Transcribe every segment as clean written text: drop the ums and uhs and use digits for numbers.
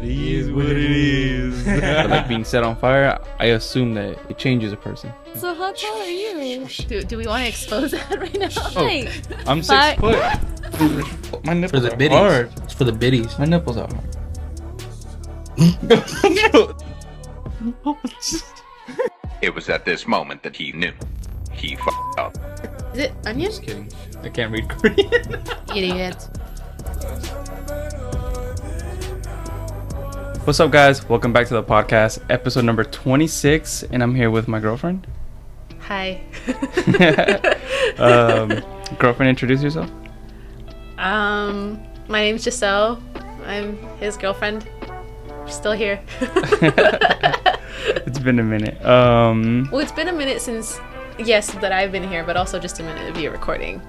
It is what it is. But like being set on fire, I assume that it changes a person. So how tall are you? Do we want to expose that right now? Oh, I'm 6 foot. My For nipples the are biddies. hard. It's for the biddies. My nipples are hard. It was at this moment that he knew. He f***ed up. Is it onion? Just kidding. I can't read Korean. Idiot. What's up, guys? Welcome back to the podcast, episode number 26, and I'm here with my girlfriend. Hi. Girlfriend, introduce yourself. My name's Gisselle. I'm his girlfriend. We're still here. It's been a minute. Well, it's been a minute since, yes, that I've been here, but also just a minute of you recording.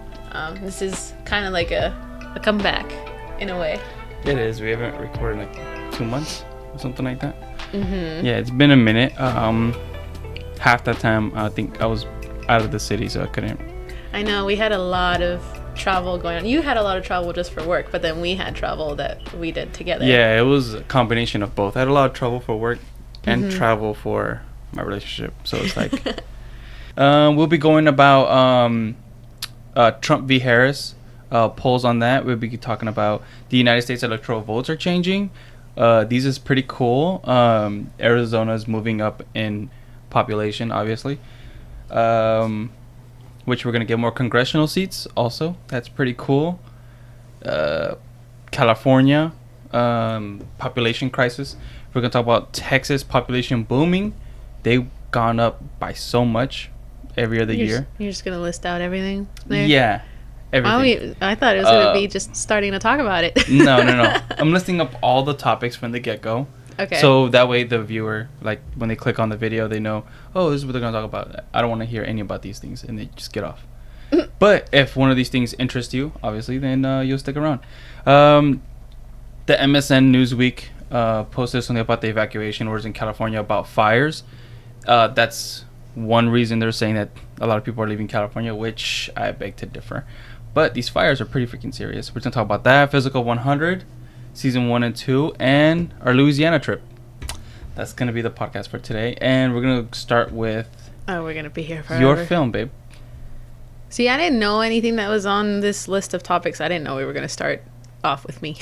This is kind of like a comeback, in a way. It is. We haven't recorded in like 2 months or something like that. Mm-hmm. Yeah, it's been a minute. Half that time, I think I was out of the city, so I couldn't. I know, we had a lot of travel going on. You had a lot of travel just for work, but then we had travel that we did together. Yeah, it was a combination of both. I had a lot of trouble for work and travel for my relationship. So it's like, we'll be going about Trump v. Harris, polls on that. We'll be talking about the United States electoral votes are changing. These is pretty cool. Arizona is moving up in population, obviously. Which we're going to get more congressional seats also. That's pretty cool. California, population crisis. We're going to talk about Texas population booming. They've gone up by so much every other year. You're just going to list out everything there? Yeah. Everything. I thought it was going to be just starting to talk about it. No. I'm listing up all the topics from the get-go. Okay. So that way the viewer, like when they click on the video, they know, oh, this is what they're going to talk about. I don't want to hear any about these things, and they just get off. But if one of these things interests you, obviously, then you'll stick around. The MSN Newsweek posted something about the evacuation orders in California about fires. That's one reason they're saying that a lot of people are leaving California, which I beg to differ. But these fires are pretty freaking serious. We're going to talk about that, Physical 100, Season 1 and 2, and our Louisiana trip. That's going to be the podcast for today. And we're going to start with... Oh, we're going to be here forever. Your film, babe. See, I didn't know anything that was on this list of topics. I didn't know we were going to start off with me.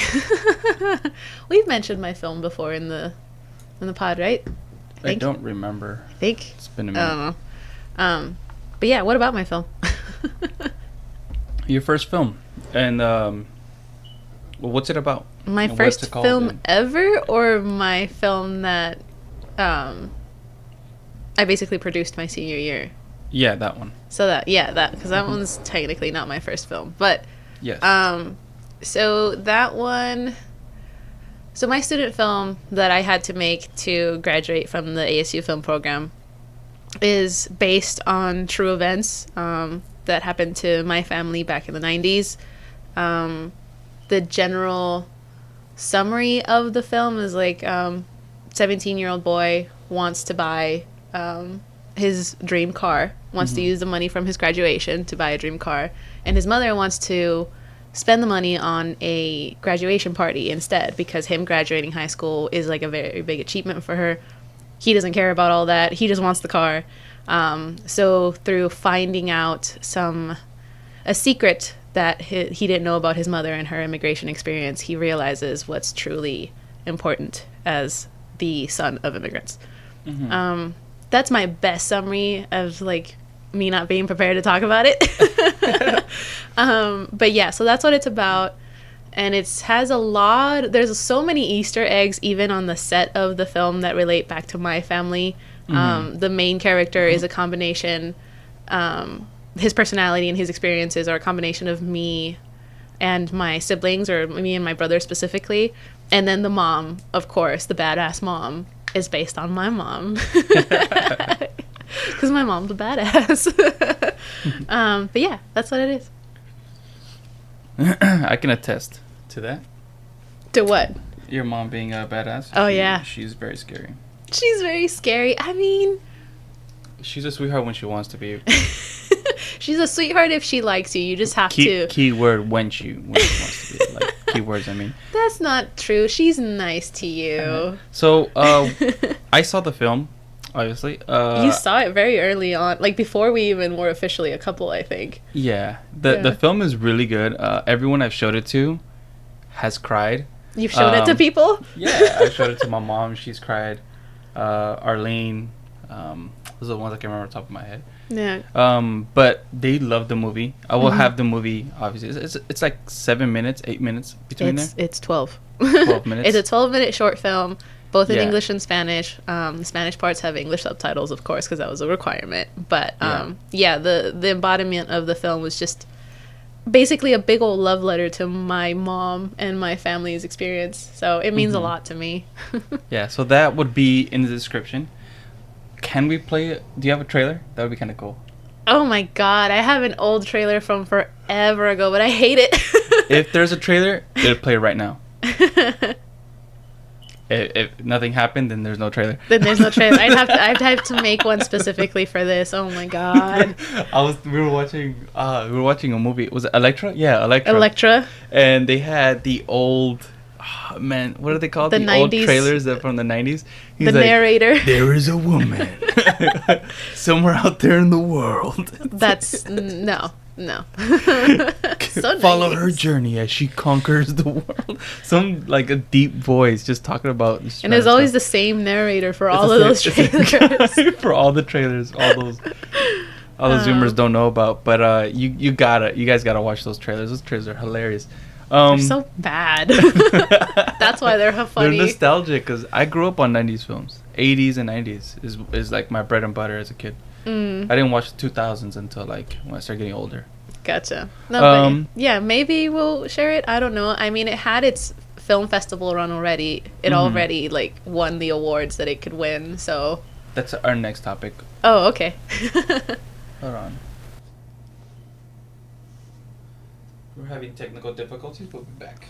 We've mentioned my film before in the pod, right? I don't remember. I think. It's been a minute. I don't know. But yeah, what about my film? Your first film. And well, what's it about? My And first what's it called film and- ever, or my film that I basically produced my senior year? Yeah, that one. So that, because that one's technically not my first film. But Yes. so that one, so my student film that I had to make to graduate from the ASU film program is based on true events that happened to my family back in the 90s. The general summary of the film is like 17-year-old boy wants to buy his dream car, wants to use the money from his graduation to buy a dream car, and his mother wants to spend the money on a graduation party instead, because him graduating high school is like a very big achievement for her. He doesn't care about all that. He just wants the car. So through finding out a secret that he didn't know about his mother and her immigration experience, he realizes what's truly important as the son of immigrants. That's my best summary of like me not being prepared to talk about it. But yeah, so that's what it's about. And it has there's so many Easter eggs even on the set of the film that relate back to my family. The main character is a combination, his personality and his experiences are a combination of me and my siblings, or me and my brother specifically. And then the mom, of course, the badass mom, is based on my mom. Because my mom's a badass. But yeah, that's what it is. I can attest to that. To what? Your mom being a badass. Oh, yeah. She's very scary. She's very scary. I mean... She's a sweetheart when she wants to be. She's a sweetheart if she likes you. You just have to... Keyword when she wants to be. Like, Keywords, I mean. That's not true. She's nice to you. So, I saw the film, obviously. You saw it very early on, like before we even were officially a couple, I think. Yeah. The film is really good. Everyone I've showed it to has cried. You've shown it to people? Yeah, I showed it to my mom. She's cried. Arlene. Those are the ones I can remember off the top of my head. Yeah. But they love the movie. I will have the movie, obviously. It's like 7 minutes, 8 minutes between there. It's 12. 12 minutes. It's a 12-minute short film, both in Yeah. English and Spanish. The Spanish parts have English subtitles, of course, because that was a requirement. But the embodiment of the film was just basically a big old love letter to my mom and my family's experience. So it means a lot to me. Yeah, so that would be in the description. Can we play it? Do you have a trailer? That would be kind of cool. Oh my god, I have an old trailer from forever ago, but I hate it. If there's a trailer, it'll play right now. If nothing happened, then there's no trailer. Then there's no trailer. I'd have to make one specifically for this. Oh my god. We were watching a movie. Was it Electra? Yeah, Electra. Electra. And they had the old man, what are they called? The old 90s. trailers that from the 90s. He's The like, narrator. There is a woman somewhere out there in the world. That's no. So Follow nice. her journey as she conquers the world. Some like a deep voice just talking about. And there's always the same narrator for all of those trailers. For all the trailers, all those Zoomers don't know about. But you guys gotta watch those trailers. Those trailers are hilarious. They're so bad. That's why they're funny. They're nostalgic because I grew up on 90s films. 80s and 90s is like my bread and butter as a kid. I didn't watch the 2000s until like when I started getting older. Gotcha. No, but yeah, maybe we'll share it. I don't know. I mean, it had its film festival run already. It already like won the awards that it could win. So That's our next topic. oh, okay. Hold on. We're having technical difficulties. We'll be back.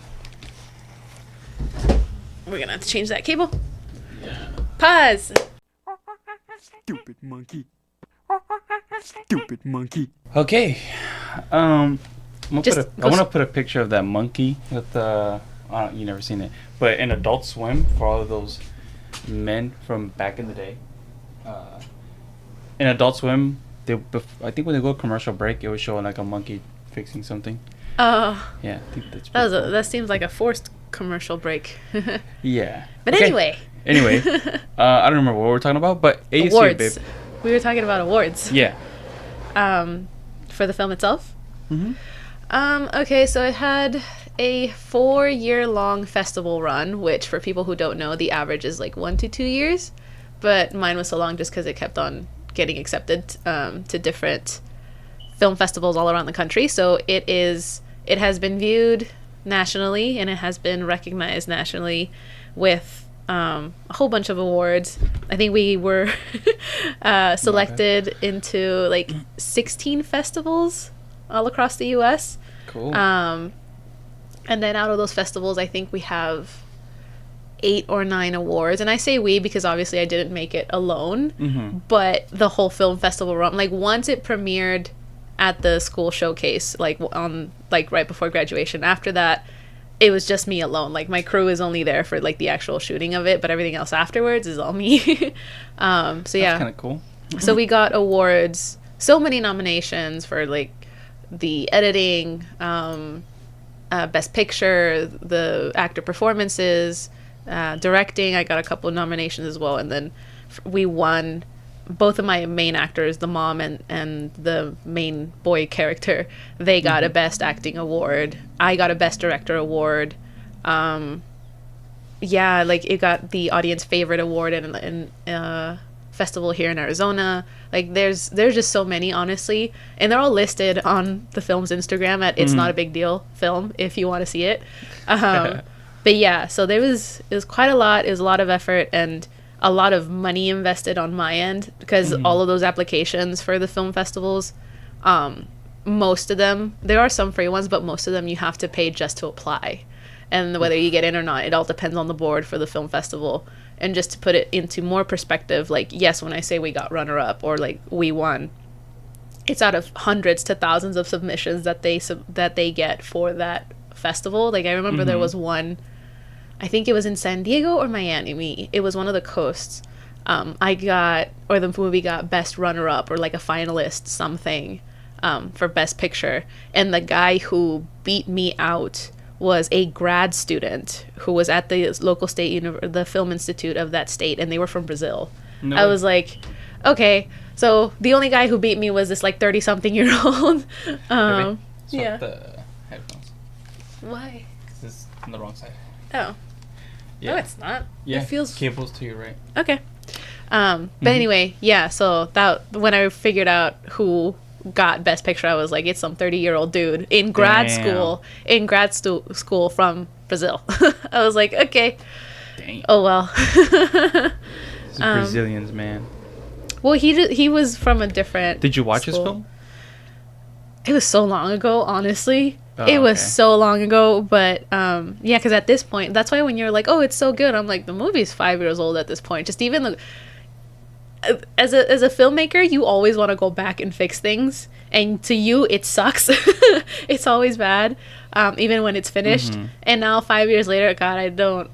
We're gonna have to change that cable. Yeah. Pause. Stupid monkey. Stupid monkey. Okay. I want Just to put a picture of that monkey with the. You never seen it, but in Adult Swim for all of those men from back in the day. In Adult Swim, I think when they go to commercial break, it was showing like a monkey fixing something. Oh, Yeah, I think that's pretty cool. that seems like a forced commercial break. Yeah. But Okay. anyway, I don't remember what we were talking about, but ASU, awards. babe. We were talking about awards. Yeah. For the film itself. Mm-hmm. Okay, so it had a 4-year-long festival run, which for people who don't know, the average is like 1 to 2 years. But mine was so long just because it kept on getting accepted to different film festivals all around the country. So it has been viewed nationally and it has been recognized nationally with a whole bunch of awards. I think we were selected into like 16 festivals all across the U.S. Cool. And then out of those festivals, I think we have 8 or 9 awards. And I say we because obviously I didn't make it alone. But the whole film festival run, like once it premiered at the school showcase, like on like right before graduation. After that, it was just me alone. Like my crew is only there for like the actual shooting of it, but everything else afterwards is all me. So yeah, That's kind of cool. so we got awards, so many nominations for like the editing, best picture, the actor performances, directing. I got a couple of nominations as well, and then we won. Both of my main actors, the mom and the main boy character, they got a best acting award. I got a best director award. Yeah, like it got the audience favorite award in festival here in Arizona. Like there's just so many, honestly, and they're all listed on the film's Instagram at It's Not a Big Deal Film if you want to see it. But yeah, so it was quite a lot. It was a lot of effort and a lot of money invested on my end because all of those applications for the film festivals, most of them, there are some free ones, but most of them you have to pay just to apply. And whether you get in or not, it all depends on the board for the film festival. And just to put it into more perspective, like, yes, when I say we got runner-up or like we won, it's out of hundreds to thousands of submissions that they get for that festival. Like I remember there was one, I think it was in San Diego or Miami. It was one of the coasts. The movie got best runner-up or like a finalist something for best picture. And the guy who beat me out was a grad student who was at the local state the film institute of that state, and they were from Brazil. No I way. was like, okay, so the only guy who beat me was this like 30-something-year-old. Swap yeah. the headphones. Why? 'Cause it's on the wrong side. Oh. Yeah. No, it's not. Yeah. It feels Cables to your right. okay. But anyway, yeah. So that when I figured out who got best picture, I was like, it's some 30-year-old dude in grad Damn. school from Brazil. I was like, okay. Dang. Oh well. These Brazilians, man. Well, he was from a different. Did you watch his school. film? It was so long ago, honestly. Oh, it was okay. so long ago, but yeah, because at this point, that's why when you're like, oh, it's so good, I'm like, the movie's 5 years old at this point. Just even the as a filmmaker, you always want to go back and fix things, and to you, it sucks. It's always bad, even when it's finished. And now 5 years later, God, I don't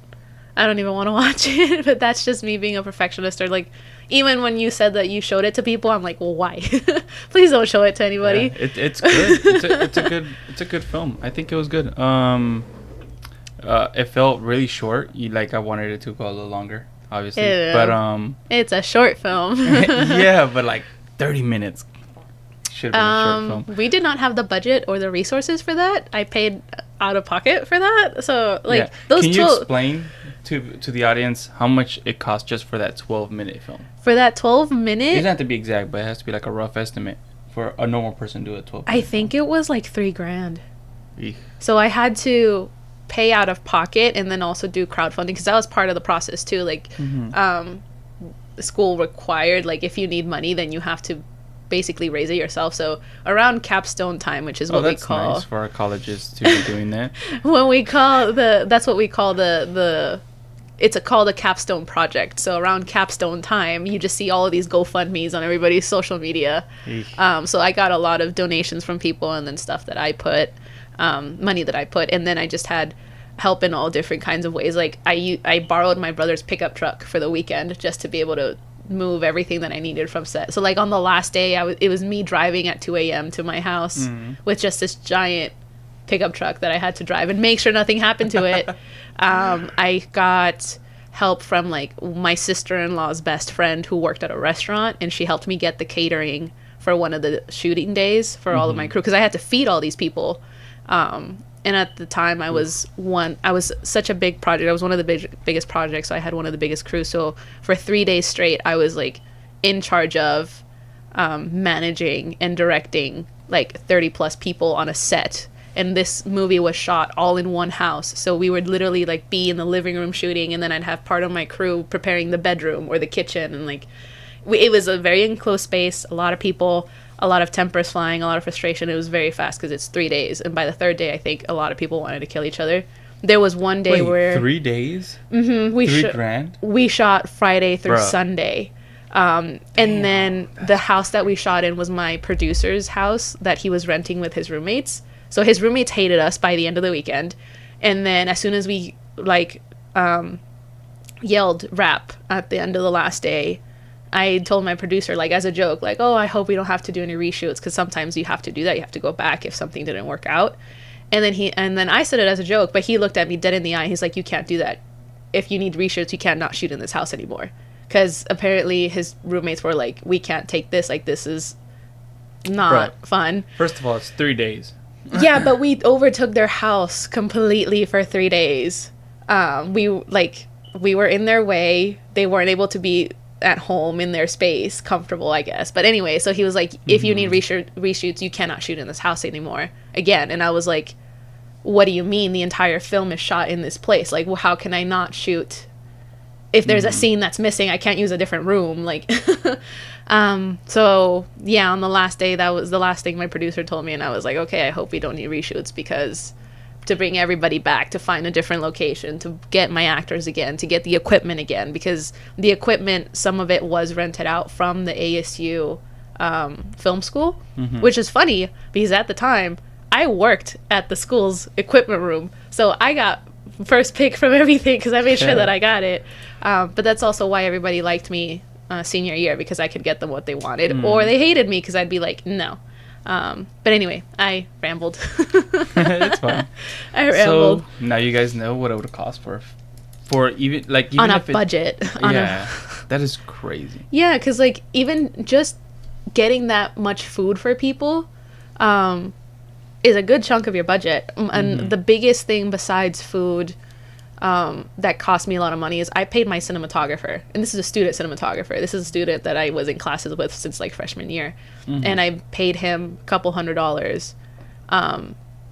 even want to watch it. But that's just me being a perfectionist. Or like, even when you said that you showed it to people, I'm like, well, why? Please don't show it to anybody. Yeah, it's good. It's a good film. I think it was good. It felt really short. I wanted it to go a little longer, obviously. Ew. But It's a short film. yeah, but like 30 minutes should have been a short film. We did not have the budget or the resources for that. I paid out of pocket for that. So like Yeah. those Can you 12 explain to the audience how much it cost just for that 12-minute film? for that 12 It minute, doesn't have to be exact, but it has to be like a rough estimate for a normal person to do a 12. I think it was like $3,000. Eek. So I had to pay out of pocket and then also do crowdfunding because that was part of the process too. Like, the school required, like, if you need money, then you have to basically raise it yourself. So around capstone time, which is what we That's call nice for our colleges to be doing that. when we call that's what we call the it's called a capstone project. So around capstone time, you just see all of these GoFundMe's on everybody's social media. Eek. So I got a lot of donations from people and then stuff that I put, money that I put, and then I just had help in all different kinds of ways. Like I borrowed my brother's pickup truck for the weekend just to be able to move everything that I needed from set. So like on the last day, it was me driving at 2 a.m. to my house with just this giant pickup truck that I had to drive and make sure nothing happened to it. I got help from like my sister-in-law's best friend who worked at a restaurant, and she helped me get the catering for one of the shooting days for all of my crew because I had to feed all these people. And at the time I was such a big project. I was one of the biggest projects. So I had one of the biggest crews. So for 3 days straight, I was like in charge of managing and directing like 30 plus people on a set. And this movie was shot all in one house. So we would literally like be in the living room shooting, and then I'd have part of my crew preparing the bedroom or the kitchen. And like, it was a very enclosed space, a lot of people, a lot of tempers flying, a lot of frustration. It was very fast because it's 3 days. And by the third day, I think a lot of people wanted to kill each other. There was one day where 3 days? we $3,000? we shot Friday through Bruh. Sunday. And then the house that we shot in was my producer's house that he was renting with his roommates. So his roommates hated us by the end of the weekend. And then as soon as we like yelled rap at the end of the last day, I told my producer, like as a joke, like, oh, I hope we don't have to do any reshoots, because sometimes you have to do that. You have to go back if something didn't work out. And then I said it as a joke, but he looked at me dead in the eye. He's like, you can't do that. If you need reshoots, you can't not shoot in this house anymore. Because apparently his roommates were like, we can't take this. Like, this is not fun. First of all, it's 3 days. Yeah, but we overtook their house completely for 3 days. We were in their way. They weren't able to be at home in their space, comfortable, I guess. But anyway, so he was like, if you need reshoots, you cannot shoot in this house anymore again. And I was like, what do you mean? The entire film is shot in this place. Like, well, how can I not shoot? If there's a scene that's missing, I can't use a different room. Like, so yeah, on the last day, that was the last thing my producer told me. And I was like, okay, I hope we don't need reshoots, because to bring everybody back, to find a different location, to get my actors again, to get the equipment again, because the equipment, some of it was rented out from the ASU film school, which is funny because at the time I worked at the school's equipment room, so I got first pick from everything because I made sure that I got it. But that's also why everybody liked me senior year, because I could get them what they wanted, or they hated me because I'd be like, no. But anyway, I rambled. It's fine. I rambled. So now you guys know what it would cost for even On a if budget. That is crazy. Yeah, because like even just getting that much food for people is a good chunk of your budget. And the biggest thing besides food that cost me a lot of money is I paid my cinematographer. And this is a student cinematographer. This is a student that I was in classes with since like freshman year. And I paid him a couple $100.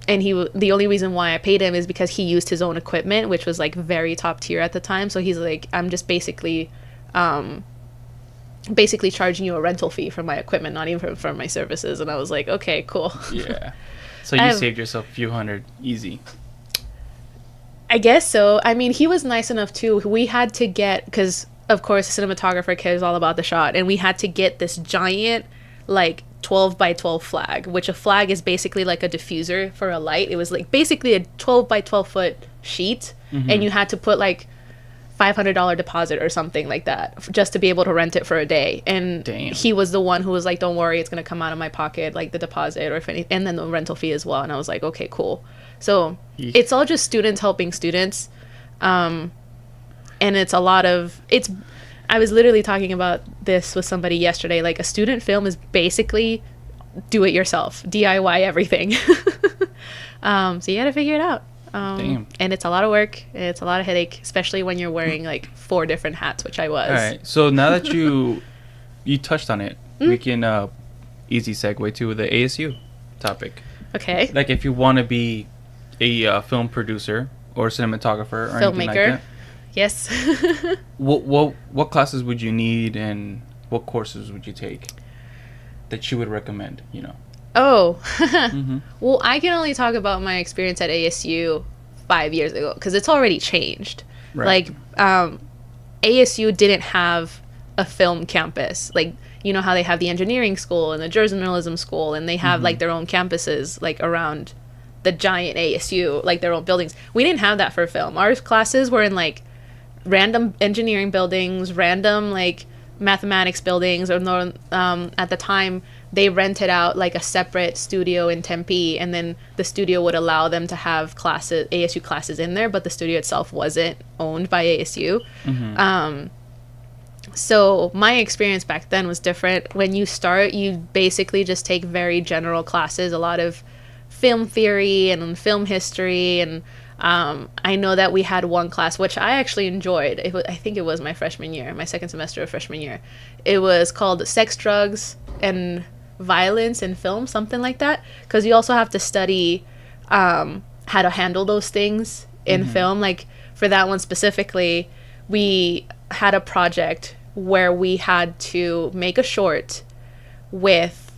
And the only reason why I paid him is because he used his own equipment, which was like very top tier at the time. So he's like, I'm just basically charging you a rental fee for my equipment, not even for my services. And I was like, okay, cool. Yeah. So you saved yourself a few hundred easy. I guess so. I mean, he was nice enough too. We had to get, because of course the cinematographer cares all about the shot, and we had to get this giant like 12 by 12 flag, which a flag is basically like a diffuser for a light. It was like basically a 12 by 12 foot sheet, and you had to put like $500 deposit or something like that just to be able to rent it for a day. And Damn. He was the one who was like, don't worry, it's going to come out of my pocket, like the deposit or if any, and then the rental fee as well. And I was like, okay, cool. So it's all just students helping students. And it's a lot of, I was literally talking about this with somebody yesterday. Like a student film is basically do it yourself, DIY everything. So you got to figure it out. Damn. And it's a lot of work. It's a lot of headache, especially when you're wearing like 4 different hats, which I was. All right. So now that you touched on it, we can easy segue to the ASU topic. Okay. Like if you want to be a film producer or cinematographer or anything like that. Yes. What classes would you need, and what courses would you take that you would recommend, you know? Oh. Well, I can only talk about my experience at ASU 5 years ago because it's already changed. Right. Like ASU didn't have a film campus. Like, you know how they have the engineering school and the journalism school, and they have like their own campuses like around the giant ASU, like their own buildings. We didn't have that for film. Our classes were in like random engineering buildings, random like mathematics buildings, or no, at the time they rented out like a separate studio in Tempe, and then the studio would allow them to have classes, ASU classes in there, but the studio itself wasn't owned by ASU. So my experience back then was different. When you start, you basically just take very general classes, a lot of film theory and film history, and I know that we had one class which I actually enjoyed. I think it was my freshman year, my second semester of freshman year. It was called Sex, Drugs, and Violence in Film, something like that, because you also have to study how to handle those things in film. Like for that one specifically, we had a project where we had to make a short with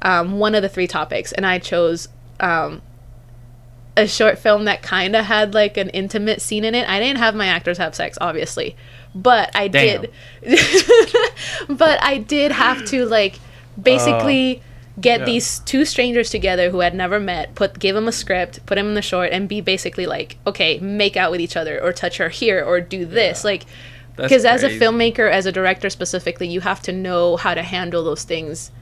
one of the 3 topics, and I chose a short film that kind of had like an intimate scene in it. I didn't have my actors have sex, obviously, but I did. But I did have to like basically get these 2 strangers together who had never met, give them a script, put them in the short, and be basically like, okay, make out with each other, or touch her here, or do this, like, because as a filmmaker, as a director specifically, you have to know how to handle those things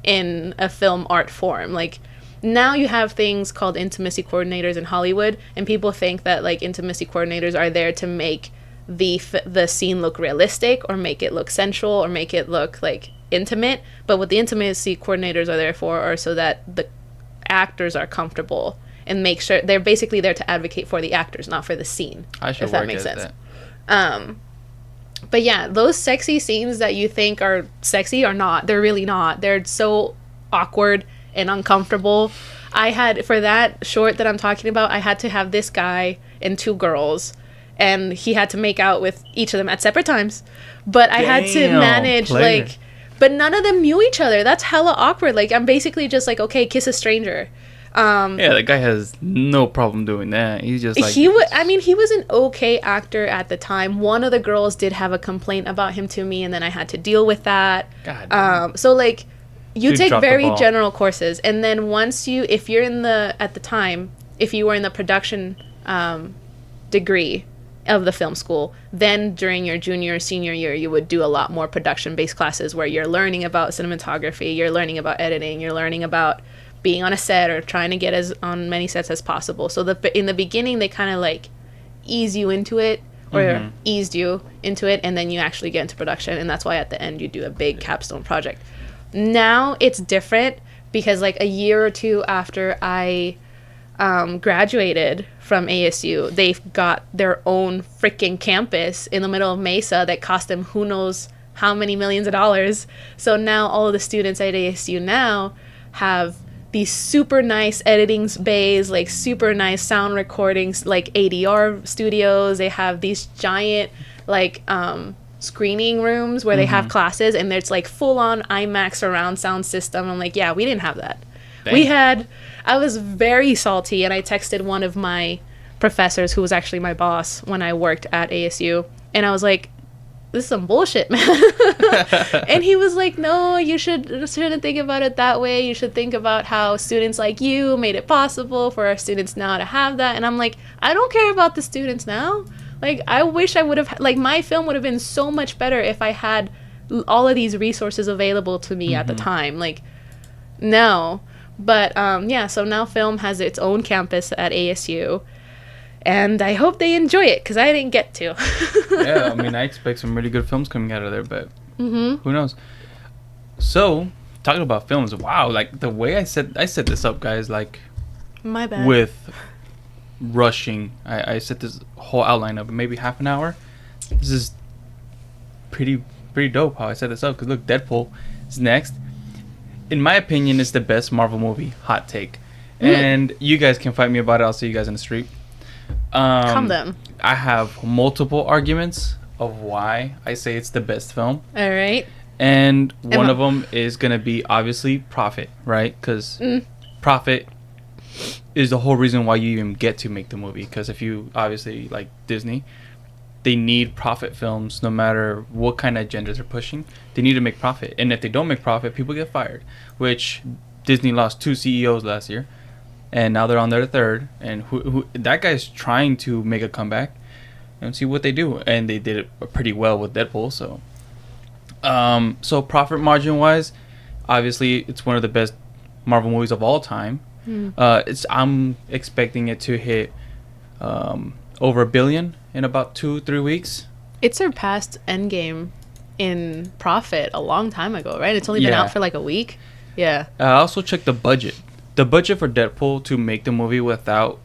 in a film art form. Like now you have things called intimacy coordinators in Hollywood, and people think that like intimacy coordinators are there to make the scene look realistic, or make it look sensual, or make it look like intimate. But what the intimacy coordinators are there for are so that the actors are comfortable, and make sure they're basically there to advocate for the actors, not for the scene. If that makes sense. But yeah, those sexy scenes that you think are sexy are not. They're really not. They're so awkward and uncomfortable. I had, for that short that I'm talking about, I had to have this guy and 2 girls, and he had to make out with each of them at separate times. But I had to manage like, but none of them knew each other. That's hella awkward. Like I'm basically just like, okay, kiss a stranger. Yeah, that guy has no problem doing that. He's just like, he was an okay actor at the time. One of the girls did have a complaint about him to me, and then I had to deal with that. God. So like, You They take dropped the very ball. general courses, and then once you, if you're in the, at the time, if you were in the production degree of the film school, then during your junior or senior year, you would do a lot more production-based classes where you're learning about cinematography, you're learning about editing, you're learning about being on a set or trying to get as on many sets as possible. So in the beginning, they kind of like ease you into it, or eased you into it, and then you actually get into production, and that's why at the end you do a big capstone project. Now it's different because like a year or two after I graduated from ASU, they've got their own freaking campus in the middle of Mesa that cost them who knows how many millions of dollars. So now all of the students at ASU now have these super nice editing bays, like super nice sound recordings, like ADR studios. They have these giant like screening rooms where they have classes, and there's like full on IMAX surround sound system. I'm like, yeah, we didn't have that. Dang. I was very salty, and I texted one of my professors who was actually my boss when I worked at ASU, and I was like, this is some bullshit, man. And he was like, no, you shouldn't think about it that way. You should think about how students like you made it possible for our students now to have that. And I'm like, I don't care about the students now. Like, I wish I would have, like, my film would have been so much better if I had all of these resources available to me at the time. Like, no. But, yeah, so now film has its own campus at ASU. And I hope they enjoy it, because I didn't get to. Yeah, I mean, I expect some really good films coming out of there, but who knows? So, talking about films, wow, like, the way I set this up, guys, like, My bad. with rushing, I set this whole outline up in maybe half an hour. This is pretty dope how I set this up, because look, Deadpool is next. In my opinion, it's the best Marvel movie. Hot take. And you guys can fight me about it. I'll see you guys in the street. Calm down. I have multiple arguments of why I say it's the best film. All right. And one of them is going to be obviously profit, right? Because profit is the whole reason why you even get to make the movie. Because if you, obviously, like Disney, they need profit films no matter what kind of agendas they're pushing. They need to make profit. And if they don't make profit, people get fired. Which Disney lost 2 CEOs last year. And now they're on their third. And who that guy's trying to make a comeback and see what they do. And they did it pretty well with Deadpool. So profit margin wise, obviously it's one of the best Marvel movies of all time. I'm expecting it to hit over $1 billion in about 2-3 weeks. It surpassed Endgame in profit a long time ago, right? It's only been out for like a week. Yeah. I also checked the budget. The budget for Deadpool to make the movie without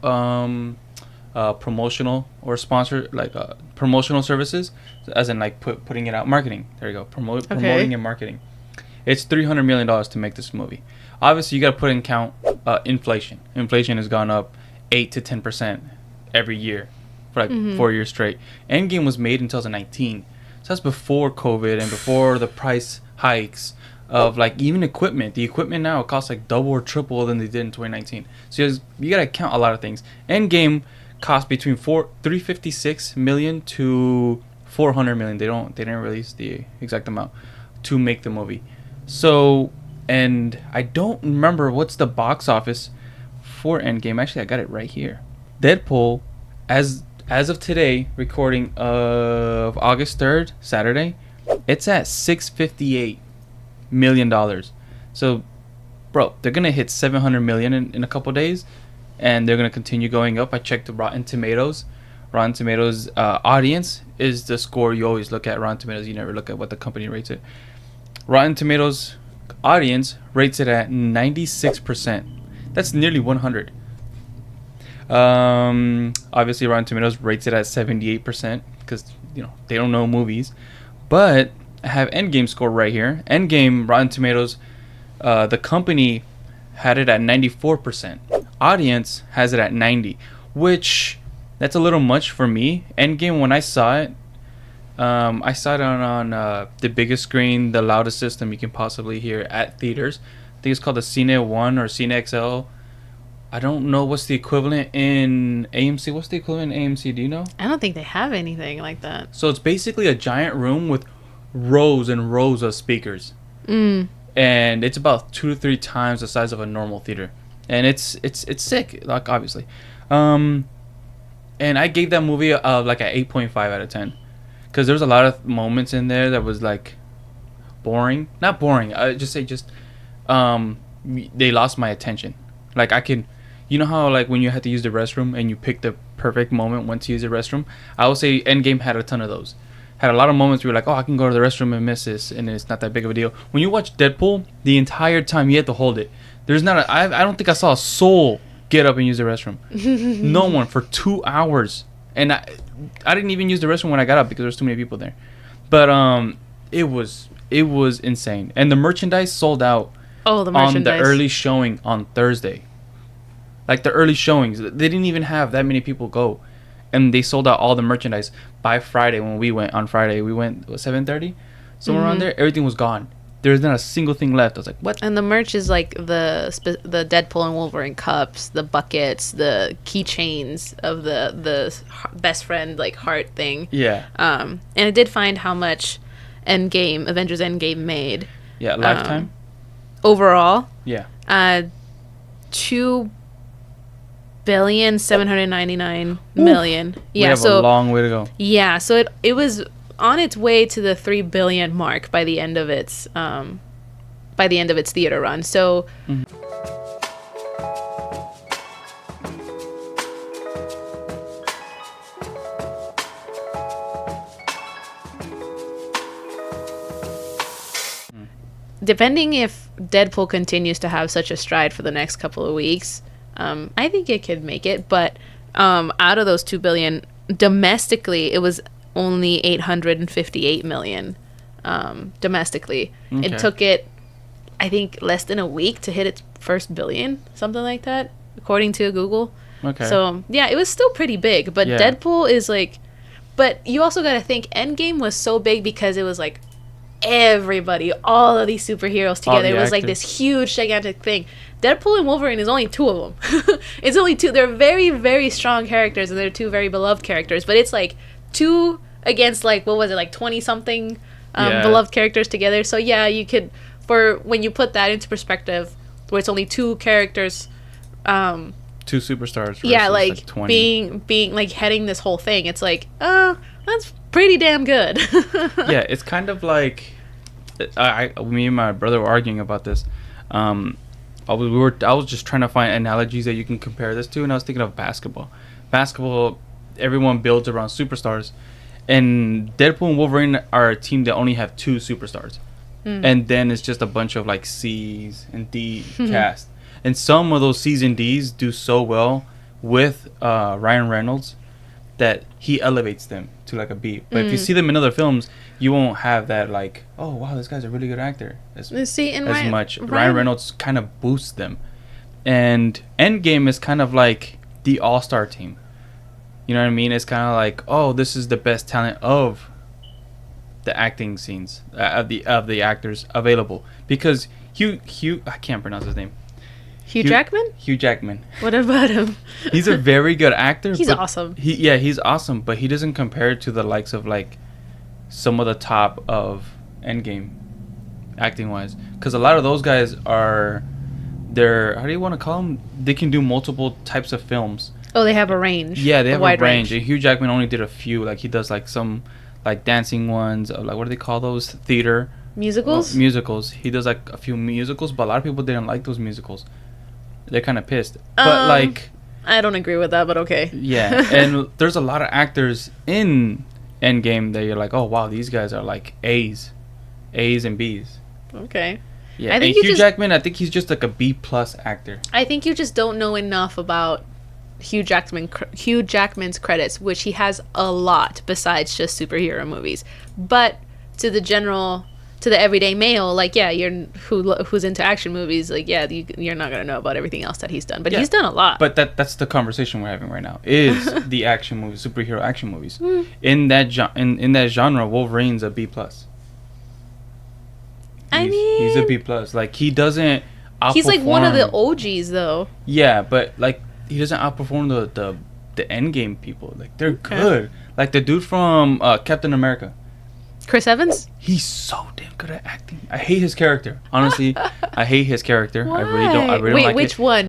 promotional or sponsor, like promotional services, as in like putting it out, marketing. There you go, promoting and marketing. It's $300 million to make this movie. Obviously, you got to put in count inflation. Inflation has gone up 8 to 10% every year for like 4 years straight. Endgame was made in 2019, so that's before COVID and before the price hikes of like even equipment. The equipment now costs like double or triple than they did in 2019. So you gotta count a lot of things. Endgame cost between $356 million to $400 million. They didn't release the exact amount to make the movie. So, and I don't remember what's the box office for Endgame. Actually, I got it right here. Deadpool, as of today, recording of August 3rd, Saturday, it's at $658 million. So, bro, they're gonna hit 700 million in a couple days, and they're gonna continue going up. I checked the Rotten Tomatoes. Rotten Tomatoes audience is the score you always look at. Rotten Tomatoes, you never look at what the company rates it. Rotten Tomatoes audience rates it at 96%. That's nearly 100. Obviously, Rotten Tomatoes rates it at 78% because they don't know movies, but I have Endgame score right here. Endgame, Rotten Tomatoes, the company had it at 94%. Audience has it at 90%, which that's a little much for me. Endgame, when I saw it on the biggest screen, the loudest system you can possibly hear at theaters. I think it's called the Cine 1 or Cine XL. I don't know what's the equivalent in AMC. What's the equivalent in AMC? Do you know? I don't think they have anything like that. So it's basically a giant room with rows and rows of speakers. and it's about 2 to 3 times the size of a normal theater, and it's sick, like, obviously. And I gave that movie like an 8.5 out of 10, because there was a lot of moments in there that was like boring. Not boring. I just say they lost my attention. Like, I can, you know how like when you had to use the restroom and you pick the perfect moment when to use the restroom. I would say Endgame had a ton of those. Had a lot of moments where you're like, oh, I can go to the restroom and miss this, and it's not that big of a deal. When you watch Deadpool, the entire time you have to hold it. There's not I don't think I saw a soul get up and use the restroom. No one for 2 hours. And I didn't even use the restroom when I got up because there's too many people there. But it was insane. And the merchandise sold out Oh, the on merchandise. the early showing on Thursday. Like, the early showings, they didn't even have that many people go, and they sold out all the merchandise by Friday. When we went on Friday, we went 7:30, somewhere around there. Everything was gone. There's not a single thing left. I was like, what? And the merch is like the Deadpool and Wolverine cups, the buckets, the keychains of the best friend like heart thing. Yeah. And I did find how much Avengers Endgame made. Yeah, Lifetime. Overall. Yeah. 2,799,000,000. We Yeah, have so a long way to go. yeah, so it was on its way to the 3 billion mark by the end of its theater run. So depending if Deadpool continues to have such a stride for the next couple of weeks, I think it could make it. But out of those 2 billion, domestically, it was only 858 million domestically. Okay. It took it, I think, less than a week to hit its first billion, something like that, according to Google. Okay. So, yeah, it was still pretty big. But Yeah. Deadpool is like... But you also got to think, Endgame was so big because it was like everybody, all of these superheroes together. It was like actors. this huge, gigantic thing. Deadpool and Wolverine is only 2 of them. It's only 2. They're very, very strong characters, and they're 2 very beloved characters. But it's like 2 against, like, what was it, like 20-something beloved characters together. So, yeah, you could, for when you put that into perspective, where it's only 2 characters... 2 superstars. yeah, versus, like 20. being like heading this whole thing. It's like, oh, that's pretty damn good. Yeah, it's kind of like me and my brother were arguing about this. I was just trying to find analogies that you can compare this to, and I was thinking of basketball. Basketball, everyone builds around superstars, and Deadpool and Wolverine are a team that only have 2 superstars, and then it's just a bunch of like C's and D cast. And some of those C's and D's do so well with Ryan Reynolds that he elevates them to like a B. But if you see them in other films, you won't have that like, oh wow, this guy's a really good actor as much. Ryan Reynolds kind of boosts them. And Endgame is kind of like the all-star team. You know what I mean? It's kind of like, oh, this is the best talent of the acting scenes of the actors available, because Hugh I can't pronounce his name. Hugh Jackman? Hugh Jackman. What about him? He's a very good actor. He's but awesome. He's awesome, but he doesn't compare to the likes of like some of the top of Endgame, acting wise. Because a lot of those guys they're how do you want to call them? They can do multiple types of films. Oh, they have a range. Yeah, they have a wide range. And Hugh Jackman only did a few. Like he does like some like dancing ones. Or like what do they call those? Theater. Musicals? Musicals. He does like a few musicals, but a lot of people didn't like those musicals. They're kind of pissed. But like, I don't agree with that, but okay. Yeah, and there's a lot of actors in Endgame that you're like, oh wow, these guys are like A's and B's. Okay. Yeah, and Hugh Jackman, I think he's just like a B+ actor. I think you just don't know enough about Hugh Jackman's credits, which he has a lot besides just superhero movies. But to the everyday male, like, yeah, who's into action movies, like, yeah, you're not gonna know about everything else that he's done. But he's done a lot. But that's the conversation we're having right now. Is the action movies, superhero action movies, in that genre, Wolverine's a B+. He's a B+. Like he doesn't. He's like one of the OGs though. Yeah, but like he doesn't outperform the Endgame people. Like they're good. Like the dude from Captain America. Chris Evans? He's so damn good at acting. I hate his character. Honestly, I hate his character. I really don't. I really Wait, don't like which it. one?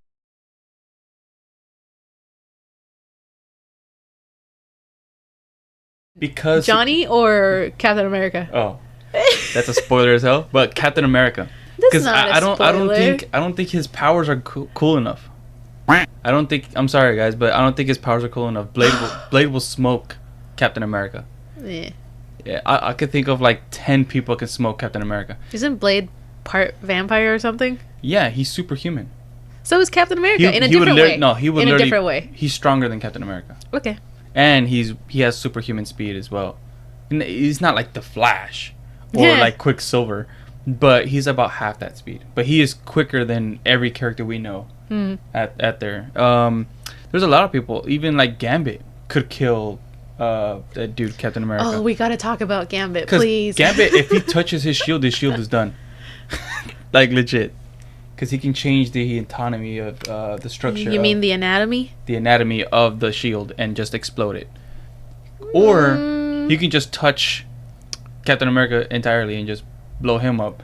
Because Johnny or Captain America? Oh, that's a spoiler as hell. But Captain America. That's not a I don't spoiler. think his powers are cool enough. I don't think. I'm sorry, guys, but I don't think his powers are cool enough. Blade will smoke Captain America. Yeah. Yeah, I could think of like 10 people can smoke Captain America. Isn't Blade part vampire or something? Yeah, he's superhuman. So is Captain America in a he would different way. No, he would in a literally. different way. He's stronger than Captain America, Okay. and he has superhuman speed as well. And he's not like the Flash or Yeah. like Quicksilver, but he's about half that speed. But he is quicker than every character we know at there. There's a lot of people, even like Gambit could kill that dude Captain America. Oh, we gotta talk about Gambit, 'Cause please. Gambit, if he touches his shield is done. Like legit. Because he can change the anatomy of the structure. You mean the anatomy? the anatomy of the shield and just explode it. Or you can just touch Captain America entirely and just blow him up.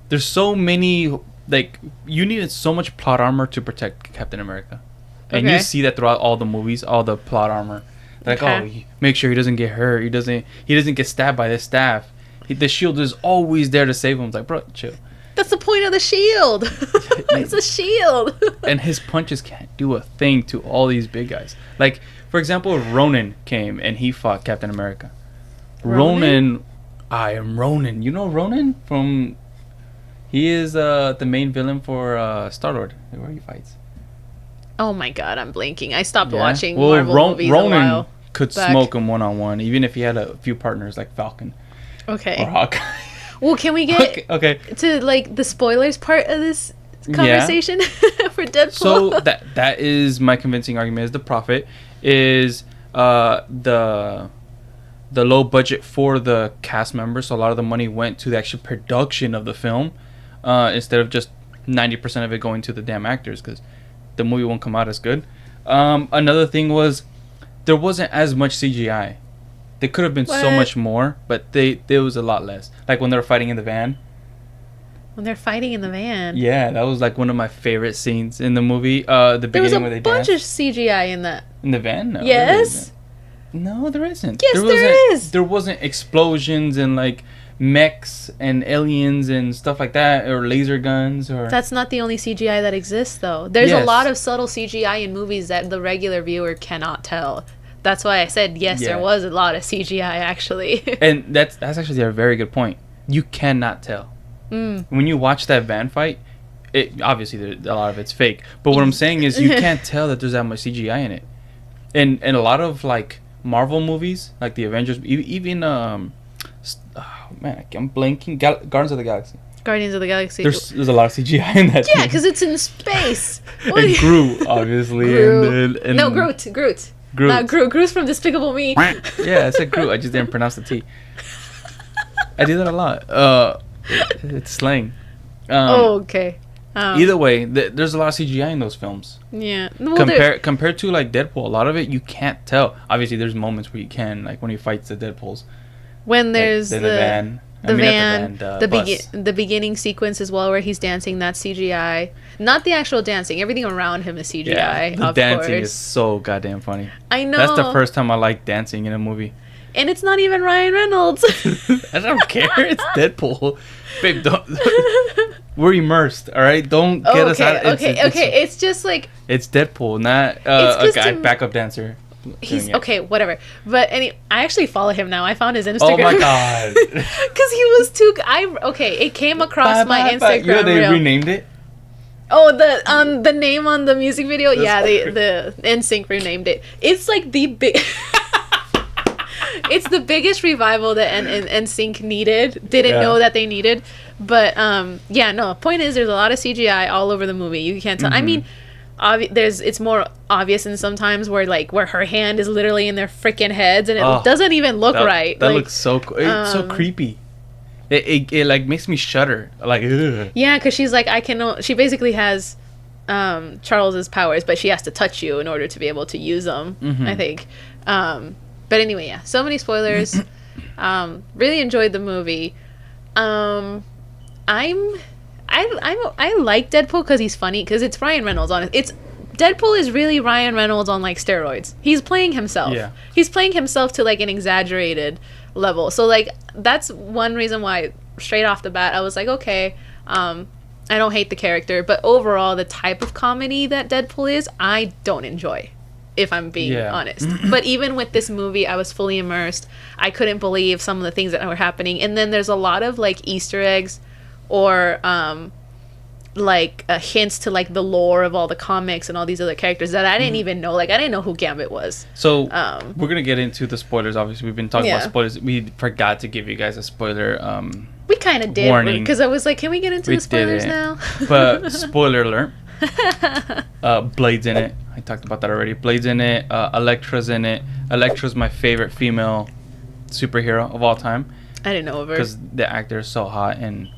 There's so many, like, you needed so much plot armor to protect Captain America. And you Okay. see that throughout all the movies, all the plot armor. Like, Okay. make sure he doesn't get hurt. He doesn't get stabbed by the staff. The shield is always there to save him. It's like, bro, chill. That's the point of the shield. It's a shield. And his punches can't do a thing to all these big guys. Like, for example, if Ronan came and he fought Captain America. Ronan, I am Ronan. You know Ronan from? He is the main villain for Star-Lord, where he fights. Oh my god, I'm blinking. I stopped Yeah. watching Well, Marvel movies a Ronan while could back. smoke him one-on-one, even if he had a few partners like Falcon or Okay. Hawkeye. Well, can we get okay. to like the spoilers part of this conversation for Deadpool? So that is my convincing argument. Is the Prophet is the low budget for the cast members, so a lot of the money went to the actual production of the film instead of just 90% of it going to the damn actors, because the movie won't come out as good. Another thing was there wasn't as much CGI. There could have been so What? much more, but there was a lot less. Like when they were fighting in the van. When they're fighting in the van. Yeah, that was like one of my favorite scenes in the movie. The There was beginning where they a bunch dance. of CGI in that. In the van? No, there Yes. isn't. No, there isn't. Yes, there is. There wasn't explosions and like mechs and aliens and stuff like that, or laser guns, or. That's not the only CGI that exists, though. There's a Yes. lot of subtle CGI in movies that the regular viewer cannot tell. That's why I said yes. Yeah. There was a lot of CGI actually. And that's actually a very good point. You cannot tell when you watch that van fight. It obviously a lot of it's fake, but what I'm saying is you can't tell that there's that much CGI in it. And a lot of like Marvel movies, like the Avengers, even I'm blanking. Guardians of the Galaxy. Guardians of the Galaxy. There's a lot of CGI in that. Yeah, too. because it's in space. What do And you- Groot, obviously. Groot. And No, Groot. Groot. Not Groot. Groot's from Despicable Me. Yeah, I said Groot. I just didn't pronounce the T. I do that a lot. It's slang. Oh, okay. Either way, there's a lot of CGI in those films. Yeah. Well, there- Compared to like Deadpool, a lot of it you can't tell. Obviously, there's moments where you can, like when he fights the Deadpools. when there's Like, the van. the van, the bus. the beginning sequence as well, where he's dancing. That's CGI. Not the actual dancing. Everything around him is CGI. Yeah, the of dancing course. is so goddamn funny. I know. That's the first time I liked dancing in a movie. And it's not even Ryan Reynolds. I don't care. It's Deadpool, babe. Don't. We're immersed, all right. Don't get us out. Okay. It's just like It's Deadpool, not It's a just guy a- backup dancer. he's doing it. okay, whatever. But I actually follow him now. I found his Instagram. Oh my god. Because he was too. It came across my Instagram. You know they reel. renamed it. Oh, the name on the music video. Yeah, the NSYNC renamed it. It's like the big. It's the biggest revival that NSYNC needed. Didn't Yeah. know that they needed, but yeah. No. Point is, there's a lot of CGI all over the movie. You can't tell. I mean, it's more obvious in sometimes where her hand is literally in their freaking heads, and it doesn't even look right. That Like, looks so cool. It's so creepy. It like makes me shudder. Like, ugh. yeah, because she's like, she basically has Charles's powers, but she has to touch you in order to be able to use them. I think. But anyway, yeah. So many spoilers. Really enjoyed the movie. I like Deadpool because he's funny, because it's Ryan Reynolds on it. Deadpool is really Ryan Reynolds on like steroids. He's playing himself. Yeah. He's playing himself to like an exaggerated level. So like that's one reason why straight off the bat I was like, okay, I don't hate the character, but overall the type of comedy that Deadpool is, I don't enjoy, if I'm being honest. But even with this movie, I was fully immersed. I couldn't believe some of the things that were happening. And then there's a lot of like Easter eggs or like hints to like the lore of all the comics and all these other characters that I didn't even know. Like I didn't know who Gambit was. So we're gonna get into the spoilers. Obviously, we've been talking about spoilers. We forgot to give you guys a spoiler. We kind of did, warning. because I was like, can we get into the spoilers now? But spoiler alert. Blade's in it. I talked about that already. Blade's in it. Elektra's in it. Elektra's my favorite female superhero of all time. I didn't know of her. Because the actor is so hot and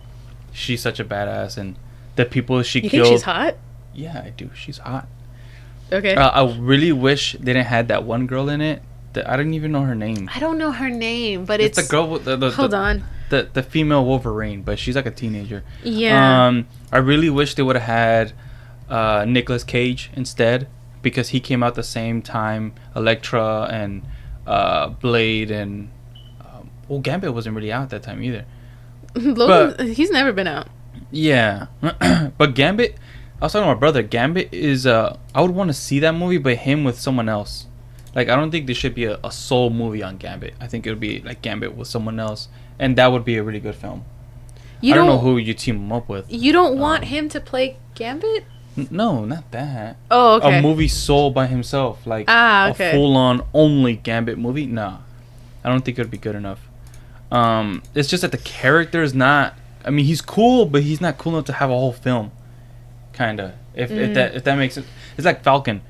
she's such a badass, and the people she You killed. think she's hot? Yeah, I do. She's hot. Okay. I really wish they didn't had that one girl in it. I didn't even know her name. I don't know her name, but It's the girl with Hold on. The female Wolverine, but she's like a teenager. Yeah. I really wish they would have had Nicolas Cage instead, because he came out the same time Elektra and Blade and Gambit wasn't really out that time either. Logan, he's never been out. Yeah. But Gambit, I was talking to my brother, Gambit is I would want to see that movie, but him with someone else. Like, I don't think there should be a sole movie on Gambit. I think it would be like Gambit with someone else, and that would be a really good film. I don't know who you team him up with. You don't want him to play Gambit? No, not that. Oh, okay. A movie sold by himself, like okay. a full-on only Gambit movie. Nah, I don't think it would be good enough. It's just that the character is not. I mean, he's cool, but he's not cool enough to have a whole film. Kinda, if that makes it. It's like Falcon.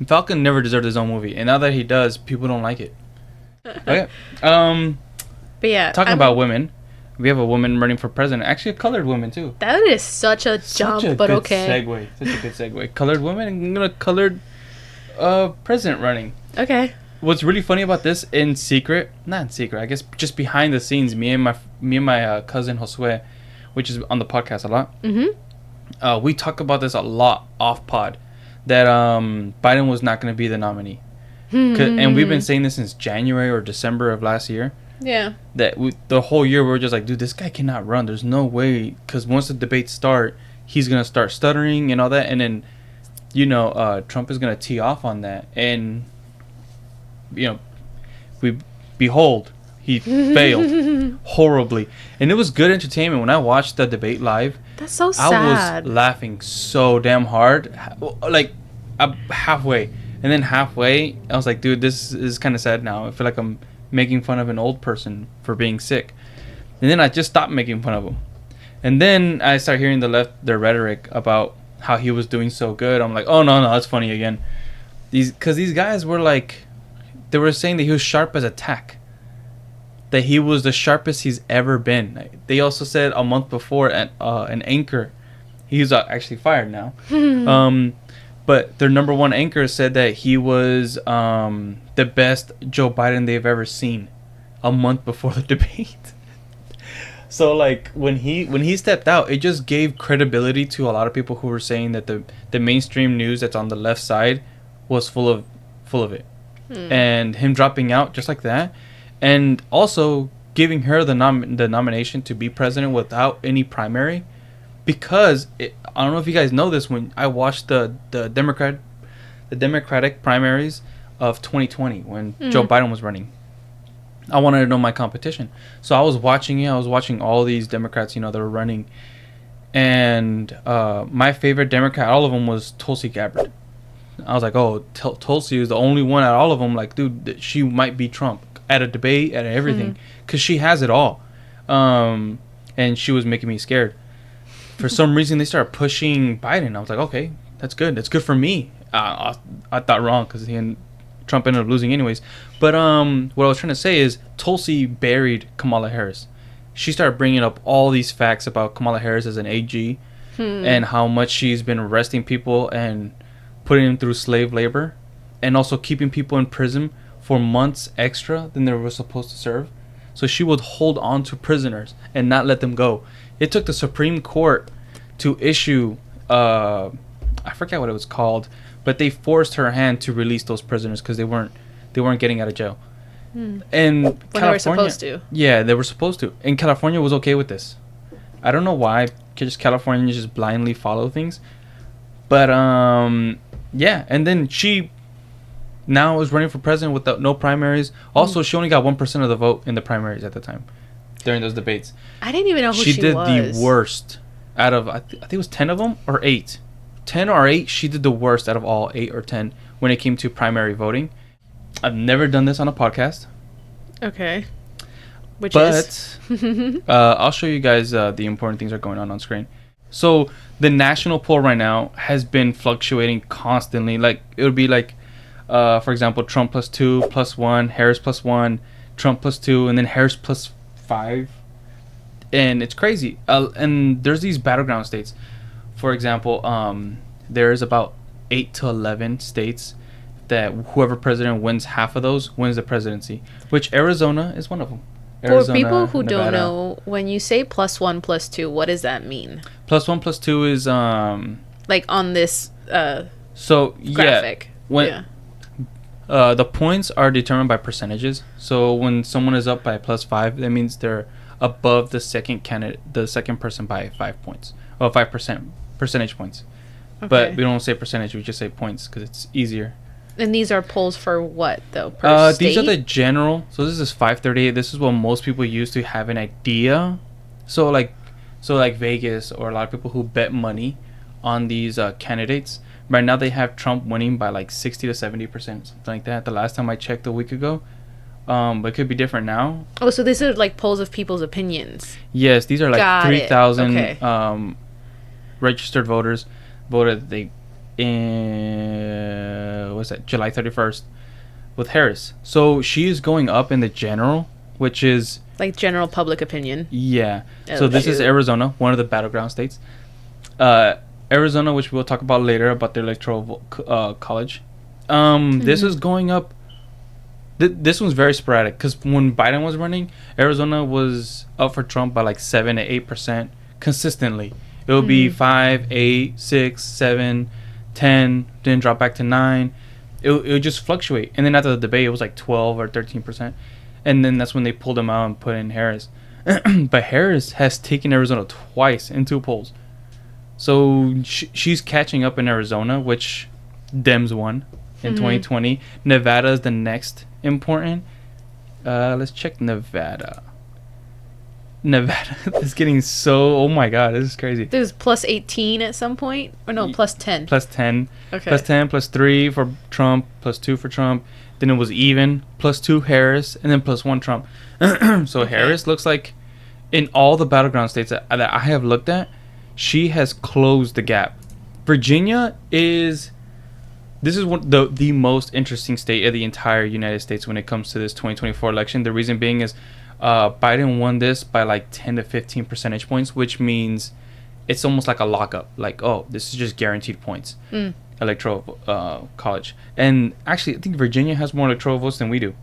Falcon never deserved his own movie, and now that he does, people don't like it. Okay. But yeah, talking about women, we have a woman running for president. Actually, a colored woman too. That is such a jump, Such a but good okay. Segue. Such a good segue. Colored woman and a colored president running. Okay. What's really funny about this, not in secret, I guess, just behind the scenes, me and my cousin Josue, which is on the podcast a lot. Mm-hmm. We talk about this a lot off pod, that Biden was not going to be the nominee, and we've been saying this since January or December of last year. Yeah. That the whole year we were just like, dude, this guy cannot run. There's no way, because once the debates start, he's gonna start stuttering and all that, and then, Trump is gonna tee off on that, and behold, he failed horribly, and it was good entertainment. When I watched the debate live, that's so sad. I was laughing so damn hard, like halfway, and then halfway I was like, dude, this is kind of sad now. I feel like I'm making fun of an old person for being sick, and then I just stopped making fun of him, and then I started hearing their rhetoric about how he was doing so good. I'm like, oh no, that's funny again. Because these guys were like, they were saying that he was sharp as a tack, that he was the sharpest he's ever been. They also said a month before an anchor, he's actually fired now, but their number one anchor said that he was the best Joe Biden they've ever seen a month before the debate. So like when he stepped out, it just gave credibility to a lot of people who were saying that the mainstream news that's on the left side was full of it. And him dropping out just like that, and also giving her the nomination to be president without any primary, because I don't know if you guys know this, when I watched the Democratic primaries of 2020 when Joe Biden was running, I wanted to know my competition, so I was watching it. I was watching all these Democrats, that were running, and my favorite Democrat, all of them, was Tulsi Gabbard. I was like, oh, Tulsi is the only one out of all of them. Like, dude, she might be Trump at a debate, at everything, because she has it all. And she was making me scared. For some reason, they started pushing Biden. I was like, okay, that's good. That's good for me. I thought wrong, because Trump ended up losing anyways. But what I was trying to say is Tulsi buried Kamala Harris. She started bringing up all these facts about Kamala Harris as an AG and how much she's been arresting people and putting them through slave labor, and also keeping people in prison for months extra than they were supposed to serve. So she would hold on to prisoners and not let them go. It took the Supreme Court to issue, I forget what it was called, but they forced her hand to release those prisoners because they weren't getting out of jail. And When California, they were supposed to. Yeah, they were supposed to. And California was okay with this. I don't know why. Just Californians just blindly follow things. But yeah, and then she now is running for president without no primaries. Also, she only got 1% of the vote in the primaries at the time during those debates. I didn't even know who she did was. the worst out of I think it was 10 of them or 8. 10 or 8, she did the worst out of all 8 or 10 when it came to primary voting. I've never done this on a podcast. Okay. But I'll show you guys the important things that are going on screen. So the national poll right now has been fluctuating constantly. Like it would be like, for example, Trump +2, +1, Harris +1, Trump +2, and then Harris +5. And it's crazy. And there's these battleground states. For example, there's about 8 to 11 states that whoever president wins half of those wins the presidency, which Arizona is one of them. For people who Nevada. don't know, when you say +1, +2, what does that mean? +1, +2 is Like on this so graphic. When the points are determined by percentages. So when someone is up by +5, that means they're above the second person by 5 points, or 5% percentage points. Okay. But we don't say percentage; we just say points because it's easier. And these are polls for what though? Per state? These are the general. So this is 538. This is what most people use to have an idea. So like Vegas or a lot of people who bet money on these candidates. Right now they have Trump winning by like 60 to 70%, something like that. The last time I checked a week ago. But it could be different now. Oh, so these are like polls of people's opinions. Yes, these are like Got it. 3,000 Okay. Registered voters voted what's that, July 31st with Harris. So she is going up in the general, which is Like general public opinion. yeah. Oh, So this is shoot. Arizona, one of the battleground states. Arizona, which we'll talk about later about the electoral college. This is going up. This one's very sporadic because when Biden was running, Arizona was up for Trump by like 7 to 8% consistently. It would be 5, 8, 6, 7, 10, then drop back to 9. It would just fluctuate. And then after the debate, it was like 12 or 13%. And then that's when they pulled him out and put in Harris. But Harris has taken Arizona twice in 2 polls. So she's catching up in Arizona, which Dems won in 2020. Nevada is the next important. Let's check Nevada. Nevada is getting so... Oh my god, this is crazy. There's +18 at some point? Or no, +10. +10. Okay. +10, +3 for Trump, +2 for Trump. Then it was even, +2 Harris, and then +1 Trump. So Okay. Harris looks like, in all the battleground states that I have looked at, she has closed the gap. Virginia is... This is one the most interesting state of the entire United States when it comes to this 2024 election. The reason being is Biden won this by like 10 to 15 percentage points, which means it's almost like a lockup. Like, oh, this is just guaranteed points. Electoral college. And actually, I think Virginia has more electoral votes than we do,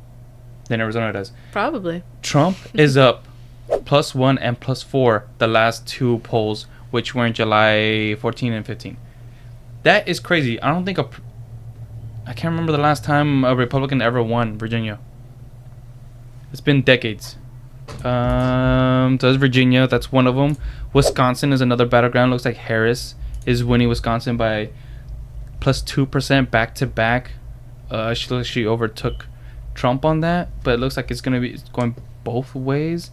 than Arizona does. Probably. Trump is up +1 and +4 the last 2 polls, which were in July 14 and 15. That is crazy. I don't think I can't remember the last time a Republican ever won Virginia. It's been decades. So that's Virginia. That's one of them. Wisconsin is another battleground. Looks like Harris is winning Wisconsin by +2% back to back. She overtook Trump on that, but it looks like it's going both ways.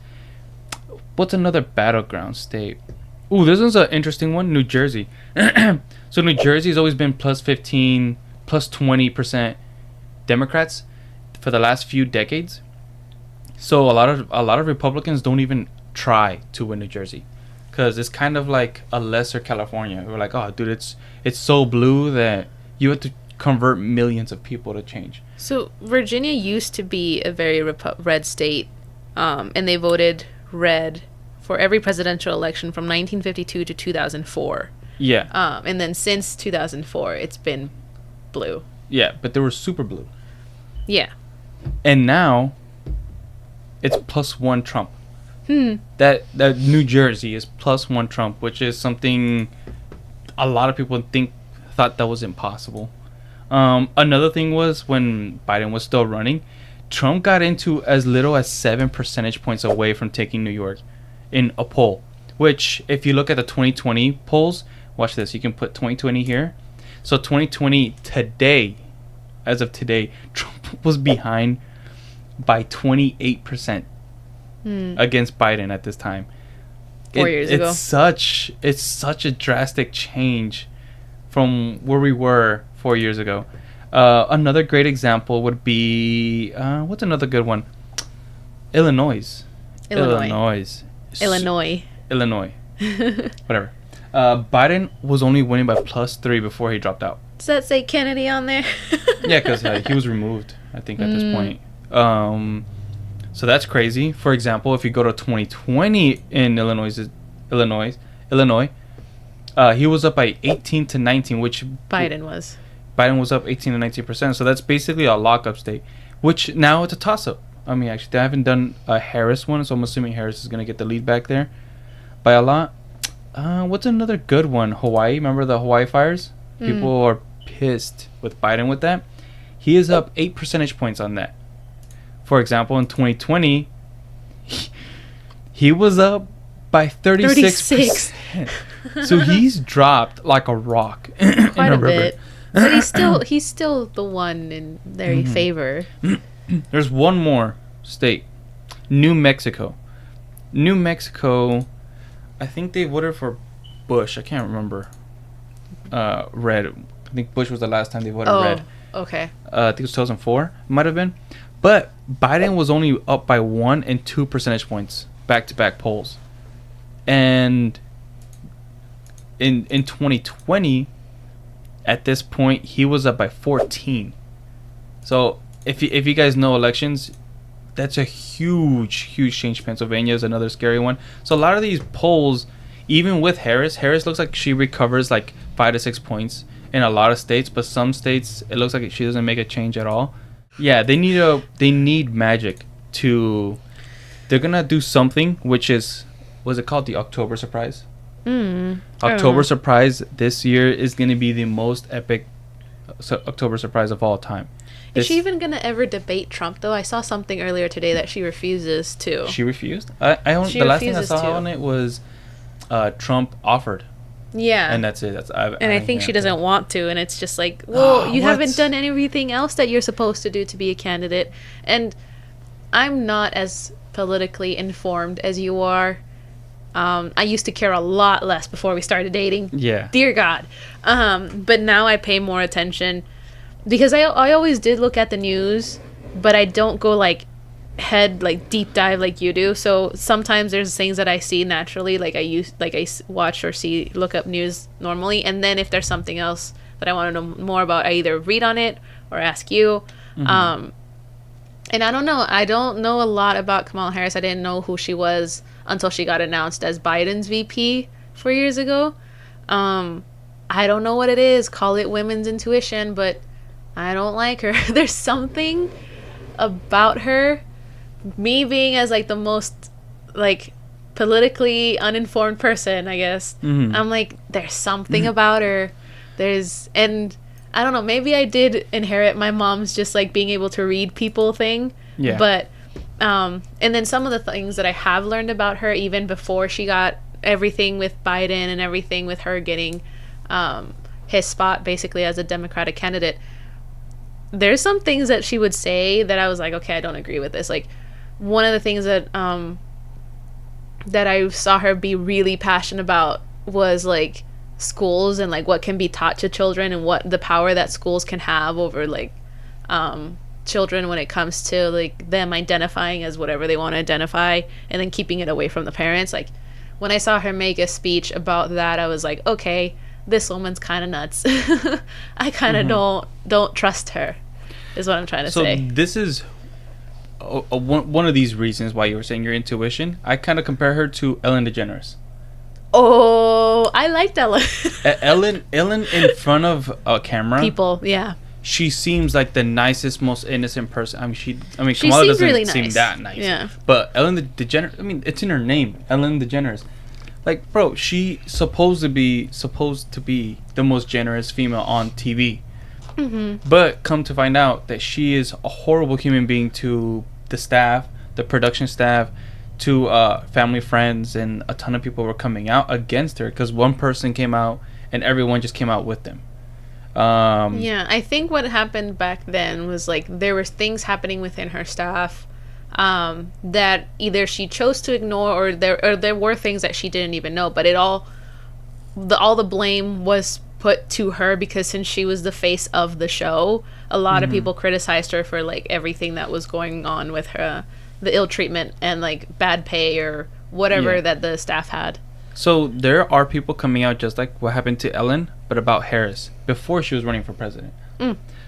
What's another battleground state? Ooh, this one's an interesting one. New Jersey. So New Jersey has always been +15, +20% Democrats for the last few decades. So a lot of Republicans don't even try to win New Jersey because it's kind of like a lesser California. We're like, oh, dude, it's so blue that you have to convert millions of people to change. So Virginia used to be a very red state, and they voted red for every presidential election from 1952 to 2004. Yeah. And then since 2004, it's been blue. Yeah, but they were super blue. Yeah. And now it's +1 Trump. That New Jersey is +1 Trump, which is something a lot of people thought that was impossible. Another thing was when Biden was still running, Trump got into as little as 7 percentage points away from taking New York in a poll. Which, if you look at the 2020 polls, watch this. You can put 2020 here. So 2020 today, as of today, Trump was behind by 28% against Biden at this time. 4 years ago. It's such a drastic change from where we were 4 years ago. Another great example would be what's another good one? Illinois. Whatever. Biden was only winning by +3 before he dropped out. Does that say Kennedy on there? Yeah, because he was removed, I think, at this point. So that's crazy. For example, if you go to 2020 in Illinois, he was up by 18 to 19, which Biden was up 18 to 19%. So that's basically a lockup state, which now it's a toss-up. I mean, actually, I haven't done a Harris one, so I'm assuming Harris is going to get the lead back there by a lot. What's another good one? Hawaii. Remember the Hawaii fires? People are pissed with Biden with that. He is up 8 percentage points on that. For example, in 2020, he was up by 36%. So he's dropped like a rock quite a bit. But he's still the one in their favor. There's one more state, New Mexico. New Mexico, I think they voted for Bush. I can't remember. Red. I think Bush was the last time they voted red. Okay. I think it was 2004. Might have been. But Biden was only up by 1 and 2 percentage points back-to-back polls. And in 2020, at this point, he was up by 14. So if you guys know elections, that's a huge change. Pennsylvania is another scary one. So a lot of these polls, even with Harris looks like she recovers like 5 to 6 points in a lot of states, but some states it looks like she doesn't make a change at all. Yeah, they need magic to. They're gonna do something, which is, was it called the October surprise? October surprise this year is gonna be the most epic October surprise of all time. Is she even gonna ever debate Trump though? I saw something earlier today that she refuses to. She refused. The last thing I saw on it was Trump offered. Yeah. And that's it. I think she doesn't want to, and it's just like, well, you haven't done everything else that you're supposed to do to be a candidate. And I'm not as politically informed as you are. I used to care a lot less before we started dating. Yeah. Dear God. But now I pay more attention because I always did look at the news, but I don't go like deep dive like you do. So sometimes there's things that I see naturally, I watch or look up news normally, and then if there's something else that I want to know more about, I either read on it or ask you. And I don't know a lot about Kamala Harris. I didn't know who she was until she got announced as Biden's VP 4 years ago. I don't know what it is. Call it women's intuition, but I don't like her. There's something about her, me being as like the most like politically uninformed person, I guess. I'm like, there's something about her. And I don't know, maybe I did inherit my mom's just like being able to read people thing. Yeah. But and then some of the things that I have learned about her even before she got everything with Biden and everything with her getting his spot basically as a Democratic candidate, there's some things that she would say that I was like, okay, I don't agree with this. Like one of the things that that I saw her be really passionate about was like schools and like what can be taught to children and what the power that schools can have over like children when it comes to like them identifying as whatever they want to identify and then keeping it away from the parents. Like when I saw her make a speech about that, I was like, okay, this woman's kind of nuts. I kind of don't trust her is what I'm trying to say. So this is one of these reasons why you were saying your intuition. I kind of compare her to Ellen DeGeneres. Oh, I liked Ellen. Ellen in front of a camera. People, yeah. she seems like the nicest, most innocent person. I mean, She Kamala seems doesn't really seem nice. that nice. Yeah. But Ellen DeGeneres, I mean, it's in her name, Ellen DeGeneres. Like, bro, she supposed to be the most generous female on TV. But come to find out that she is a horrible human being to the staff, the production staff, to family, friends, and a ton of people were coming out against her because one person came out and everyone just came out with them. Yeah, I think what happened back then was like there was things happening within her staff that either she chose to ignore or there were things that she didn't even know. But all the blame was put to her because since she was the face of the show, a lot of people criticized her for like everything that was going on with her, the ill treatment and like bad pay or whatever that the staff had. So there are people coming out just like what happened to Ellen, but about Harris before she was running for president.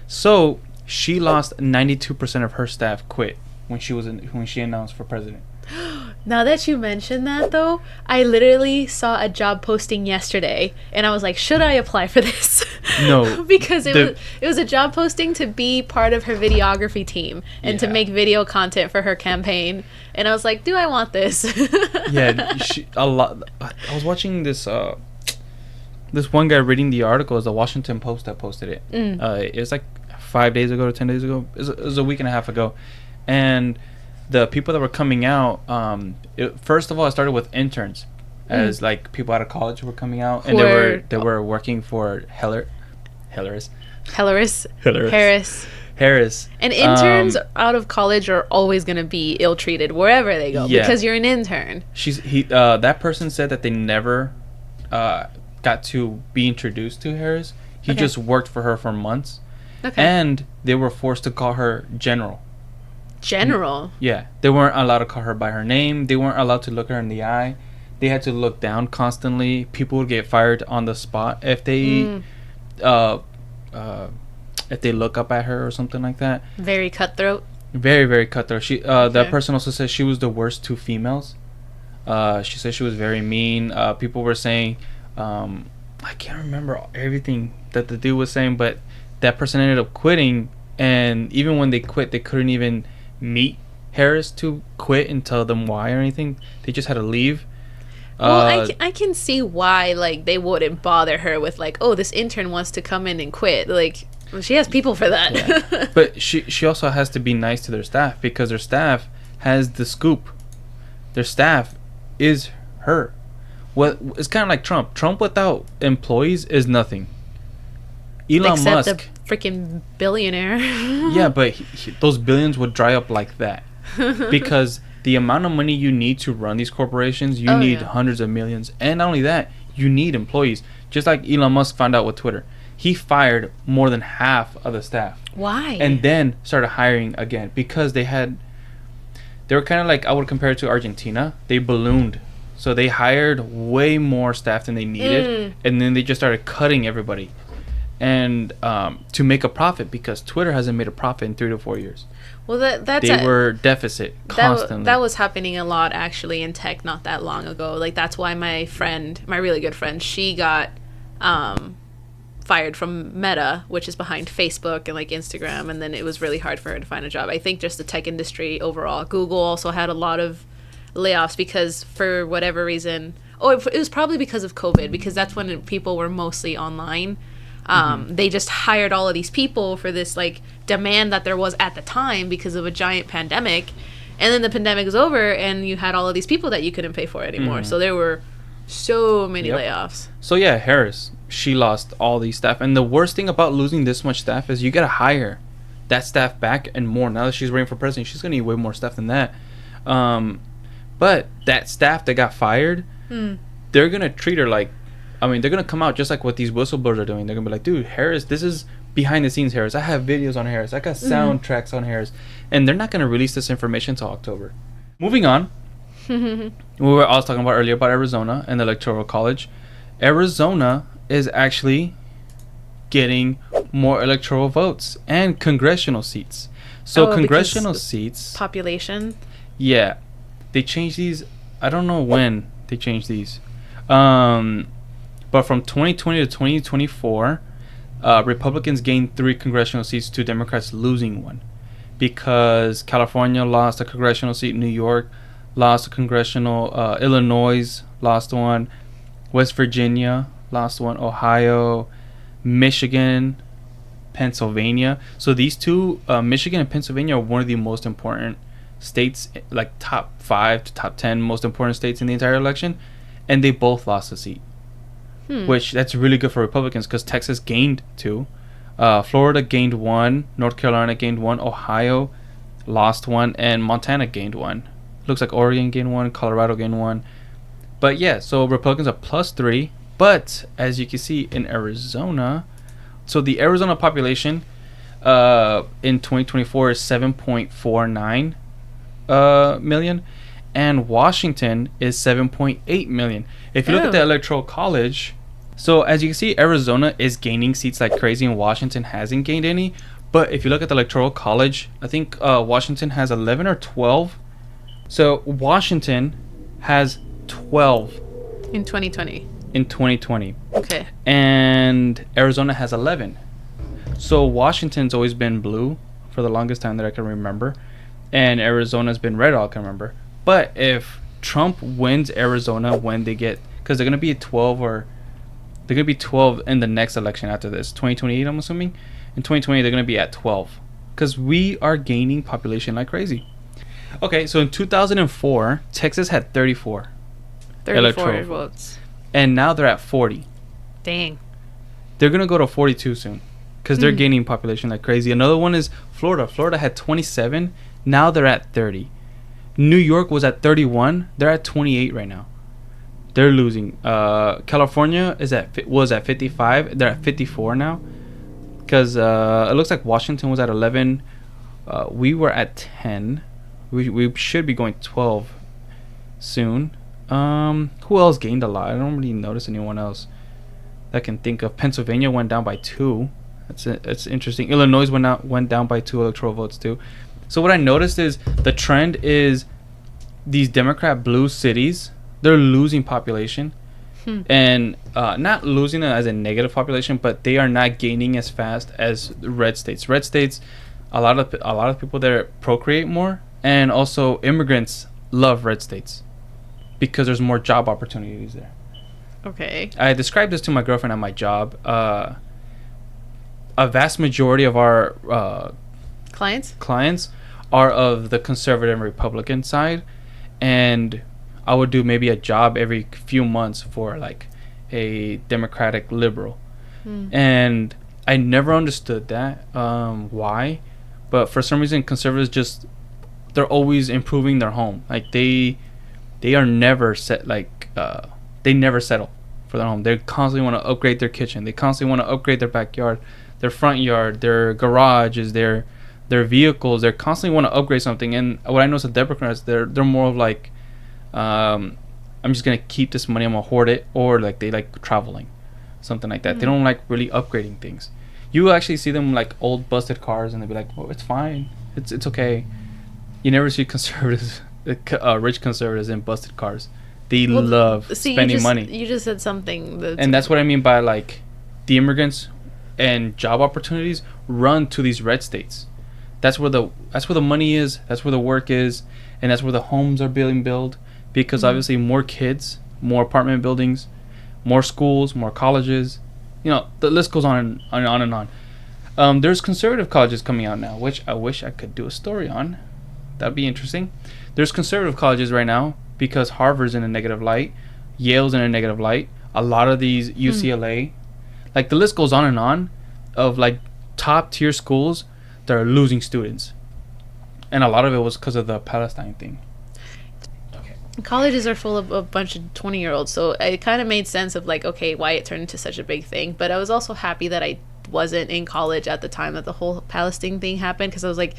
So she lost 92% of her staff quit when she announced for president. Now that you mentioned that, though, I literally saw a job posting yesterday, and I was like, should I apply for this? No. Because it was a job posting to be part of her videography team and to make video content for her campaign. And I was like, do I want this? Yeah, a lot. I was watching this one guy reading the article. It was the Washington Post that posted it. It was like 5 days ago or 10 days ago. It was a week and a half ago. And the people that were coming out, first of all, it started with interns, as like people out of college were coming out, and they were working for Harris. And interns out of college are always going to be ill-treated wherever they go because you're an intern. That person said that they never got to be introduced to Harris. He just worked for her for months, and they were forced to call her General. Yeah, they weren't allowed to call her by her name. They weren't allowed to look her in the eye. They had to look down constantly. People would get fired on the spot if they look up at her or something like that. Very cutthroat. Very, very cutthroat. That person also said she was the worst to females. She said she was very mean. People were saying, I can't remember everything that the dude was saying, but that person ended up quitting. And even when they quit, they couldn't even meet Harris to quit and tell them why or anything. They just had to leave. Well, I can see why like they wouldn't bother her with like, oh, this intern wants to come in and quit. Like, well, she has people for that. Yeah. But she also has to be nice to their staff because their staff has the scoop. Their staff is her. It's kind of like Trump. Trump without employees is nothing. Elon Musk, the freaking billionaire. Yeah, but those billions would dry up like that because the amount of money you need to run these corporations, you need hundreds of millions, and not only that, you need employees. Just like Elon Musk found out with Twitter, he fired more than half of the staff. Why? And then started hiring again because they were kind of like, I would compare it to Argentina. They ballooned, so they hired way more staff than they needed, and then they just started cutting everybody. And to make a profit because Twitter hasn't made a profit in 3 to 4 years. Well, they were deficit constantly. That was happening a lot actually in tech not that long ago. Like that's why my really good friend, she got fired from Meta, which is behind Facebook and like Instagram, and then it was really hard for her to find a job. I think just the tech industry overall. Google also had a lot of layoffs because for whatever reason. It was probably because of COVID because that's when people were mostly online. They just hired all of these people for this like demand that there was at the time because of a giant pandemic, and then the pandemic was over and you had all of these people that you couldn't pay for anymore. So there were so many layoffs. So yeah, Harris, she lost all these staff, and the worst thing about losing this much staff is you gotta hire that staff back and more. Now that she's running for president, she's gonna need way more staff than that. But that staff that got fired, they're gonna treat her like, they're going to come out just like what these whistleblowers are doing. They're going to be like, dude, Harris, this is behind the scenes Harris. I have videos on Harris. I got soundtracks on Harris. And they're not going to release this information until October. Moving on. I was talking about earlier about Arizona and the Electoral College. Arizona is actually getting more electoral votes and congressional seats. So congressional seats. Population. Yeah. They changed these. I don't know when they changed these. But from 2020 to 2024, Republicans gained 3 congressional seats to Democrats losing 1, because California lost a congressional seat, New York lost a congressional, Illinois lost 1, West Virginia lost 1, Ohio, Michigan, Pennsylvania. So these two, Michigan and Pennsylvania, are one of the most important states, like top 5 to top 10 most important states in the entire election, and they both lost a seat. Which, that's really good for Republicans, because Texas gained 2, Florida gained 1, North Carolina gained 1, Ohio lost 1, and Montana gained 1. Looks like Oregon gained 1, Colorado gained 1. But yeah, so Republicans are +3. But as you can see in Arizona, so the Arizona population in 2024 is 7.49 million, and Washington is 7.8 million. If you look at the Electoral College, so as you can see, Arizona is gaining seats like crazy, and Washington hasn't gained any. But if you look at the Electoral College, I think Washington has 11 or 12. So Washington has 12 in 2020. in 2020. Okay. And Arizona has 11. So Washington's always been blue for the longest time that I can remember, and Arizona's been red all I can remember. But if Trump wins Arizona when they get, because they're going to be 12, or they're going to be 12 in the next election after this, 2028, I'm assuming. In 2020, they're going to be at 12, because we are gaining population like crazy. Okay, so in 2004, Texas had 34 electoral votes. And now they're at 40. Dang. They're going to go to 42 soon, because they're gaining population like crazy. Another one is Florida. Florida had 27. Now they're at 30. New York was at 31. They're at 28 right now. They're losing. California was at 55. They're at 54 now, because it looks like Washington was at 11. We were at 10. We should be going 12 soon. Who else gained a lot? I don't really notice anyone else that I can think of. Pennsylvania went down by 2. That's interesting. Illinois went down by 2 electoral votes too. So what I noticed is the trend is these Democrat blue cities, they're losing population, and not losing it as a negative population, but they are not gaining as fast as red states. Red states, a lot of people there procreate more, and also immigrants love red states because there's more job opportunities there. Okay. I described this to my girlfriend at my job. A vast majority of our clients are of the conservative and Republican side, and I would do maybe a job every few months for like a Democratic liberal. And I never understood that, why, but for some reason conservatives they're always improving their home. Like they are never they never settle for their home. They constantly want to upgrade their kitchen. They constantly want to upgrade their backyard, their front yard, their garages, their vehicles. They constantly want to upgrade something. And what I know is the Democrats, they're more of like, I'm just gonna keep this money, I'm gonna hoard it, or like they like traveling, something like that. They don't like really upgrading things. You actually see them like old busted cars, and they'll be like, "Oh, it's fine, it's okay." You never see conservatives, rich conservatives in busted cars. They love spending money. You just said something and that's what I mean by like the immigrants and job opportunities run to these red states. That's where the money is. That's where the work is, and that's where the homes are being built. Because obviously more kids, more apartment buildings, more schools, more colleges. You know, the list goes on and on and on. There's conservative colleges coming out now, which I wish I could do a story on. That'd be interesting. There's conservative colleges right now because Harvard's in a negative light, Yale's in a negative light. A lot of these UCLA, like the list goes on and on, of like top tier schools that are losing students, and a lot of it was because of the Palestine thing. Colleges are full of a bunch of 20-year-olds, so it kind of made sense of like, okay, why it turned into such a big thing. But I was also happy that I wasn't in college at the time that the whole Palestine thing happened, because I was like,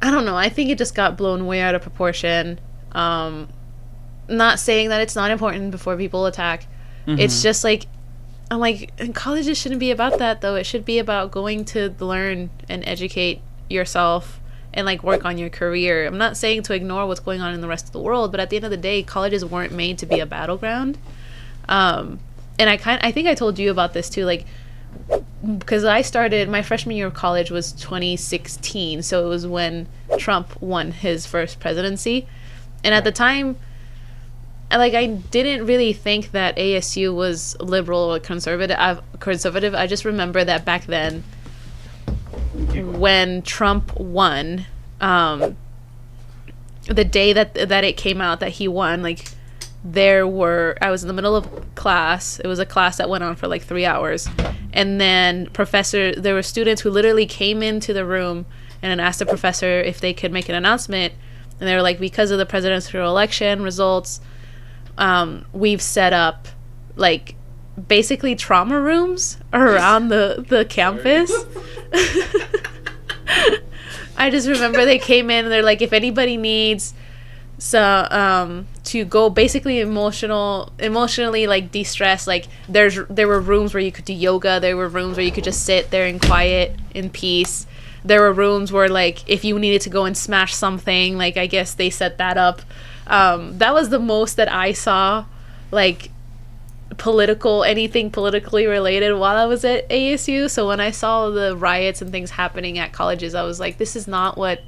I don't know, I think it just got blown way out of proportion. Not saying that it's not important before people attack. It's just like, I'm like, colleges shouldn't be about that though. It should be about going to learn and educate yourself and like work on your career. I'm not saying to ignore what's going on in the rest of the world, but at the end of the day, colleges weren't made to be a battleground. And I think I told you about this too. Like, because I started my freshman year of college was 2016, so it was when Trump won his first presidency, and at the time, like, I didn't really think that ASU was liberal or conservative. I just remember that back then, when Trump won, the day that it came out that he won, like, I was in the middle of class. It was a class that went on for like 3 hours, and then there were students who literally came into the room and asked the professor if they could make an announcement, and they were like, because of the presidential election results, we've set up like basically trauma rooms around the campus. I just remember they came in and they're like, if anybody needs to go basically emotionally like de-stress, like there were rooms where you could do yoga, there were rooms where you could just sit there in quiet, in peace. There were rooms where, like, if you needed to go and smash something, like, I guess they set that up. That was the most that I saw, like, anything politically related while I was at ASU. So when I saw the riots and things happening at colleges, I was like, this is not what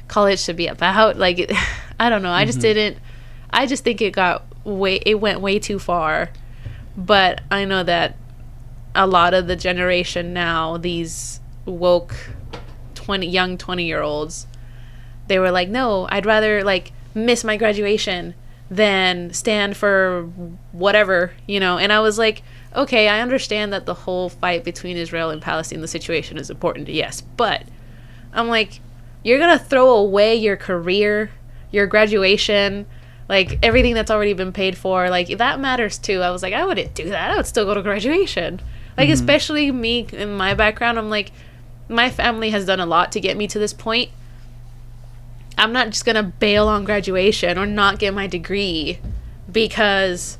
college should be about. Like, I don't know. I just think it went way too far. But I know that a lot of the generation now, these woke young 20-year-olds, they were like, no, I'd rather, like, miss my graduation than stand for whatever, you know. And I was like, okay, I understand that the whole fight between Israel and Palestine, the situation is important, yes, but I'm like, you're gonna throw away your career, your graduation, like everything that's already been paid for, like that matters too. I was like, I wouldn't do that. I would still go to graduation, like, especially me in my background. I'm like, my family has done a lot to get me to this point. I'm not just gonna bail on graduation or not get my degree because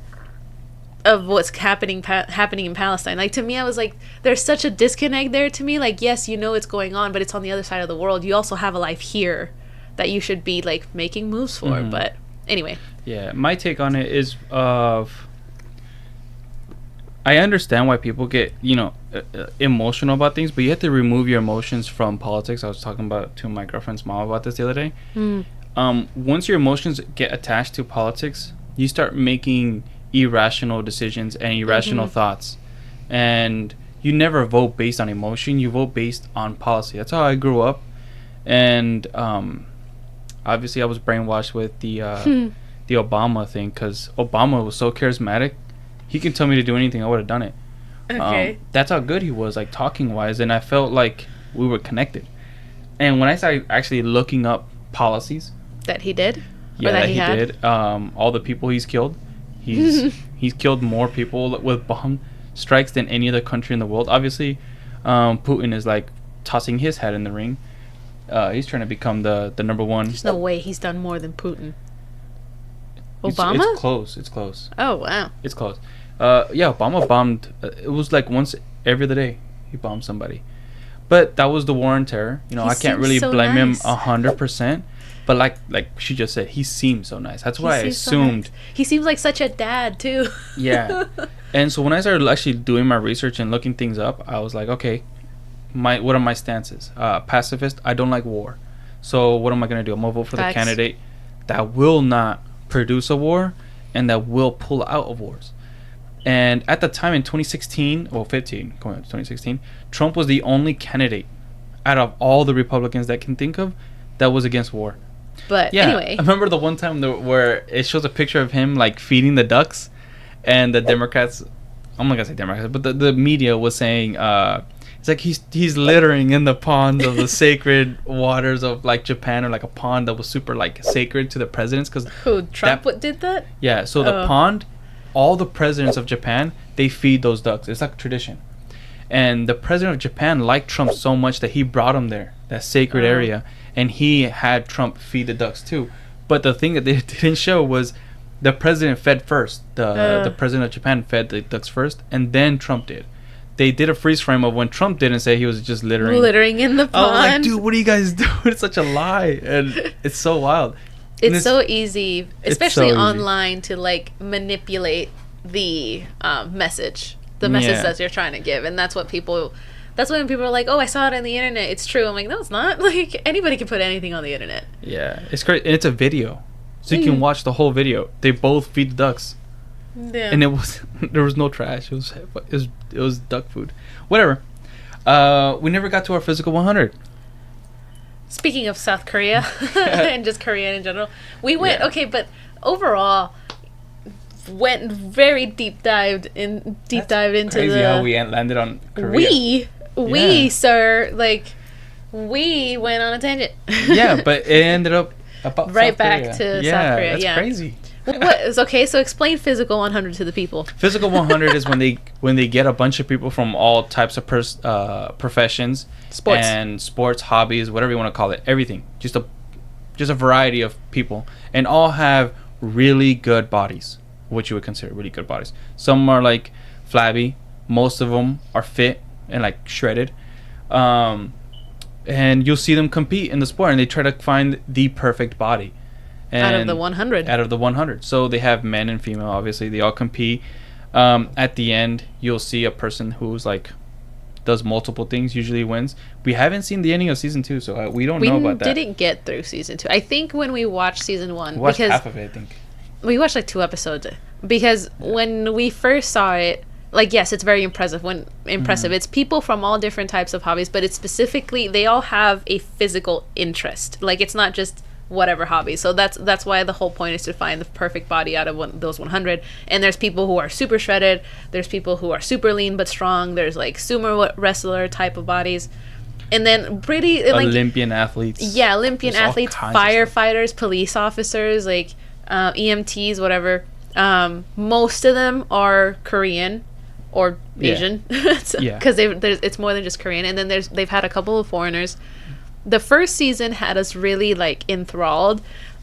of what's happening in Palestine. Like, to me, I was like, there's such a disconnect there to me. Like, yes, you know it's going on, but it's on the other side of the world. You also have a life here that you should be, like, making moves for. But anyway. Yeah, my take on it is I understand why people get, emotional about things, but you have to remove your emotions from politics. I was talking to my girlfriend's mom about this the other day. Once your emotions get attached to politics, you start making irrational decisions and irrational thoughts, and you never vote based on emotion. You vote based on policy. That's how I grew up, and obviously I was brainwashed with the Obama thing, because Obama was so charismatic. He can tell me to do anything, I would have done it. Okay. That's how good he was, like, talking wise, and I felt like we were connected. And when I started actually looking up policies that he did, that he did, all the people he's killed, he's killed more people with bomb strikes than any other country in the world. Obviously, Putin is, like, tossing his hat in the ring. He's trying to become the number one. There's no way he's done more than Putin. Obama? It's close. Oh, wow. It's close. Yeah, Obama bombed. It was like once every other day he bombed somebody. But that was the war on terror. I can't really blame him 100%. But like she just said, he seems so nice. That's what I assumed. So nice. He seems like such a dad too. Yeah. And so when I started actually doing my research and looking things up, I was like, okay, what are my stances? Pacifist. I don't like war. So what am I gonna do? I'm gonna vote for the candidate that will not produce a war and that will pull out of wars. And at the time in 2016 or 15, going on to 2016, Trump was the only candidate out of all the Republicans that can think of that was against war. But yeah, anyway, I remember the one time where it shows a picture of him like feeding the ducks, and the Democrats, I'm not gonna say Democrats, but the media was saying it's like he's littering in the ponds of the sacred waters of like Japan, or like a pond that was super like sacred to the presidents. Because Trump did that? Yeah, so the pond, all the presidents of Japan, they feed those ducks. It's like a tradition. And the president of Japan liked Trump so much that he brought him there, that sacred area, and he had Trump feed the ducks too. But the thing that they didn't show was the president fed first. The president of Japan fed the ducks first, and then Trump did. They did a freeze frame of when Trump didn't say he was just littering in the pond. I was like, dude, what are you guys doing? It's such a lie, and it's so wild. It's so easy, especially online, to like manipulate the message. the message Yeah. that you're trying to give, and that's what people. That's when people are like, "Oh, I saw it on the internet. It's true." I'm like, "No, it's not. Like anybody can put anything on the internet." Yeah, it's great. And it's a video, so you can watch the whole video. They both feed the ducks, Yeah. and it was there was no trash. It was duck food. Whatever. We never got to our physical 100. Speaking of South Korea and just Korea in general, we went but overall went very deep dive into Crazy the how we landed on Korea. we Yeah. sir, like we went on a tangent. Yeah, but it ended up about Right South back Korea. to South Korea, That's yeah. crazy. What is okay? So explain physical 100 to the people. Physical 100 is when they get a bunch of people from all types of professions, Sports. and sports, hobbies, whatever you want to call it, everything. Just a variety of people, and all have really good bodies, what you would consider really good bodies. Some are like flabby, most of them are fit and like shredded. And you'll see them compete in the sport, and they try to find the perfect body. Out of the 100. Out of the 100. So they have men and female, obviously. They all compete. At the end, you'll see a person who's like does multiple things, usually wins. We haven't seen the ending of season 2, so we don't know about that. We didn't get through season 2. I think when we watched season 1, We watched because half of it, I think. we watched like 2 episodes, because when we first saw it, like, yes, it's very impressive. It's people from all different types of hobbies, but it's specifically, they all have a physical interest. Like, it's not just whatever hobby. So that's why the whole point is to find the perfect body out of those 100. And there's people who are super shredded. There's people who are super lean but strong. There's like sumo wrestler type of bodies. And then pretty like Olympian athletes. yeah, Olympian There's all athletes, kinds of stuff. firefighters, police officers, like EMTs, whatever. Most of them are Korean or Yeah. Asian, Yeah. because it's more than just Korean. And then they've had a couple of foreigners. The first season had us really like enthralled.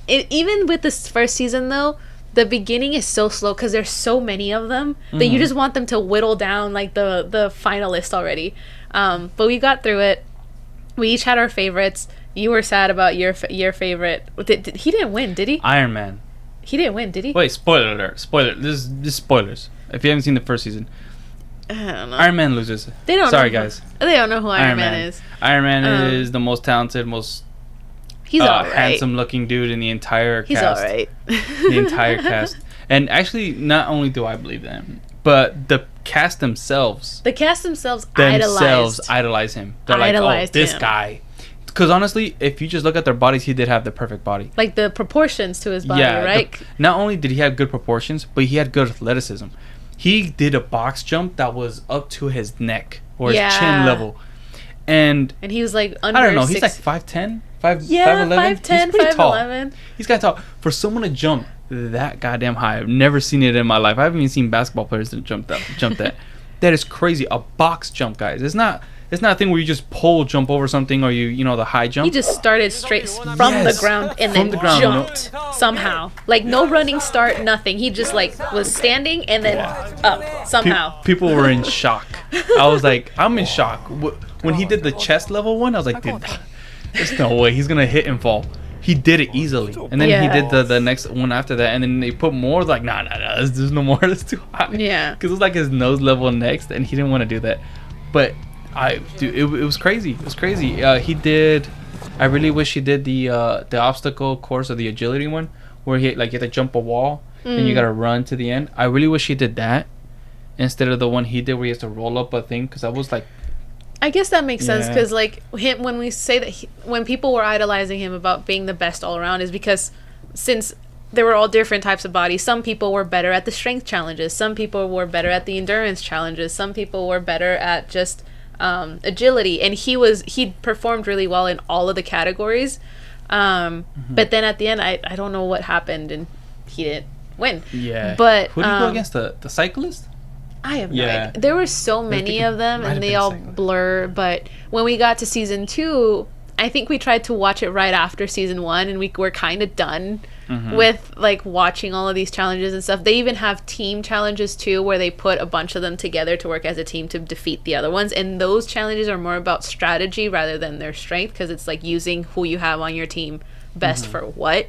Even with this first season though, the beginning is so slow because there's so many of them that you just want them to whittle down like the finalists already. But we got through it. We each had our favorites. You were sad about your favorite. He didn't win, did he? Iron Man. He didn't win, did he? Wait, spoiler alert. Spoiler. This is spoilers. If you haven't seen the first season, I don't know. Iron Man loses. They don't. Sorry, know guys. They don't know who Iron Man is. Iron Man Um, is the most talented, most He's alright. handsome-looking dude in the entire He's cast. alright. The entire cast. And actually, not only do I believe them, but the cast themselves idolize him. They're like, oh, Idolized this him. guy. Because honestly, if you just look at their bodies, he did have the perfect body. Like the proportions to his body, right? Not only did he have good proportions, but he had good athleticism. He did a box jump that was up to his neck or his chin level. And And he was like under I don't know, he's 6 like 5'10", 5'11". Yeah, He's 5'10", pretty tall. 5'11". He's kind of tall. For someone to jump that goddamn high, I've never seen it in my life. I haven't even seen basketball players that jump that. That is crazy. A box jump, guys. It's not a thing where you just jump over something, or you know the high jump. He just started straight from Yes, the ground and from then the ground, jumped somehow. Like no running start, nothing. He just like was standing and then up somehow. People were in shock. I was like, I'm in shock. When he did the chest level one, I was like, dude, there's no way he's gonna hit and fall. He did it easily, and then he did the next one after that, and then they put more. Like, nah, there's no more. That's too high. Yeah. Because it was like his nose level next, and he didn't want to do that. But it was crazy. It was crazy. He did. I really wish he did the obstacle course or the agility one, where you have to jump a wall and you gotta run to the end. I really wish he did that instead of the one he did where he has to roll up a thing. Because I was like, I guess that makes sense Yeah. because like him, when we say that when people were idolizing him about being the best all around, is because since there were all different types of bodies, some people were better at the strength challenges, some people were better at the endurance challenges, some people were better at just agility, and he performed really well in all of the categories. But then at the end, I don't know what happened, and he didn't win. yeah. But Who did he go against? The cyclist? I have no Yeah. idea. There were so many of them, might have and they been all cyclists. blur. But when we got to season 2, I think we tried to watch it right after season 1, and we were kind of done with like watching all of these challenges and stuff. They even have team challenges too, where they put a bunch of them together to work as a team to defeat the other ones. And those challenges are more about strategy rather than their strength, because it's like using who you have on your team best for what.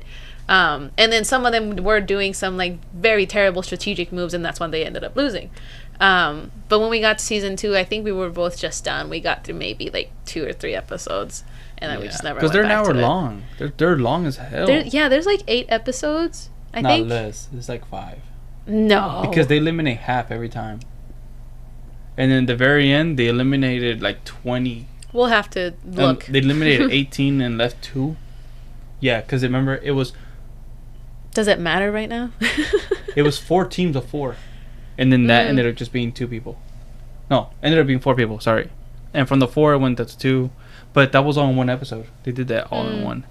And then some of them were doing some like very terrible strategic moves, and that's when they ended up losing. But when we got to season 2, I think we were both just done. We got through maybe like 2 or 3 episodes, and then we just never. Because they're an hour to long. They're long as hell. There's like 8 episodes. I Not think. less. It's like 5. No. Because they eliminate half every time. And then the very end, they eliminated like 20. We'll have to look. They eliminated 18 and left 2. Yeah, because remember, it was Does it matter right now? it was 4 teams of 4. And then that ended up just being 2 people. No, ended up being 4 people, sorry. And from the 4, it went to 2. But that was all in one episode. They did that all in one.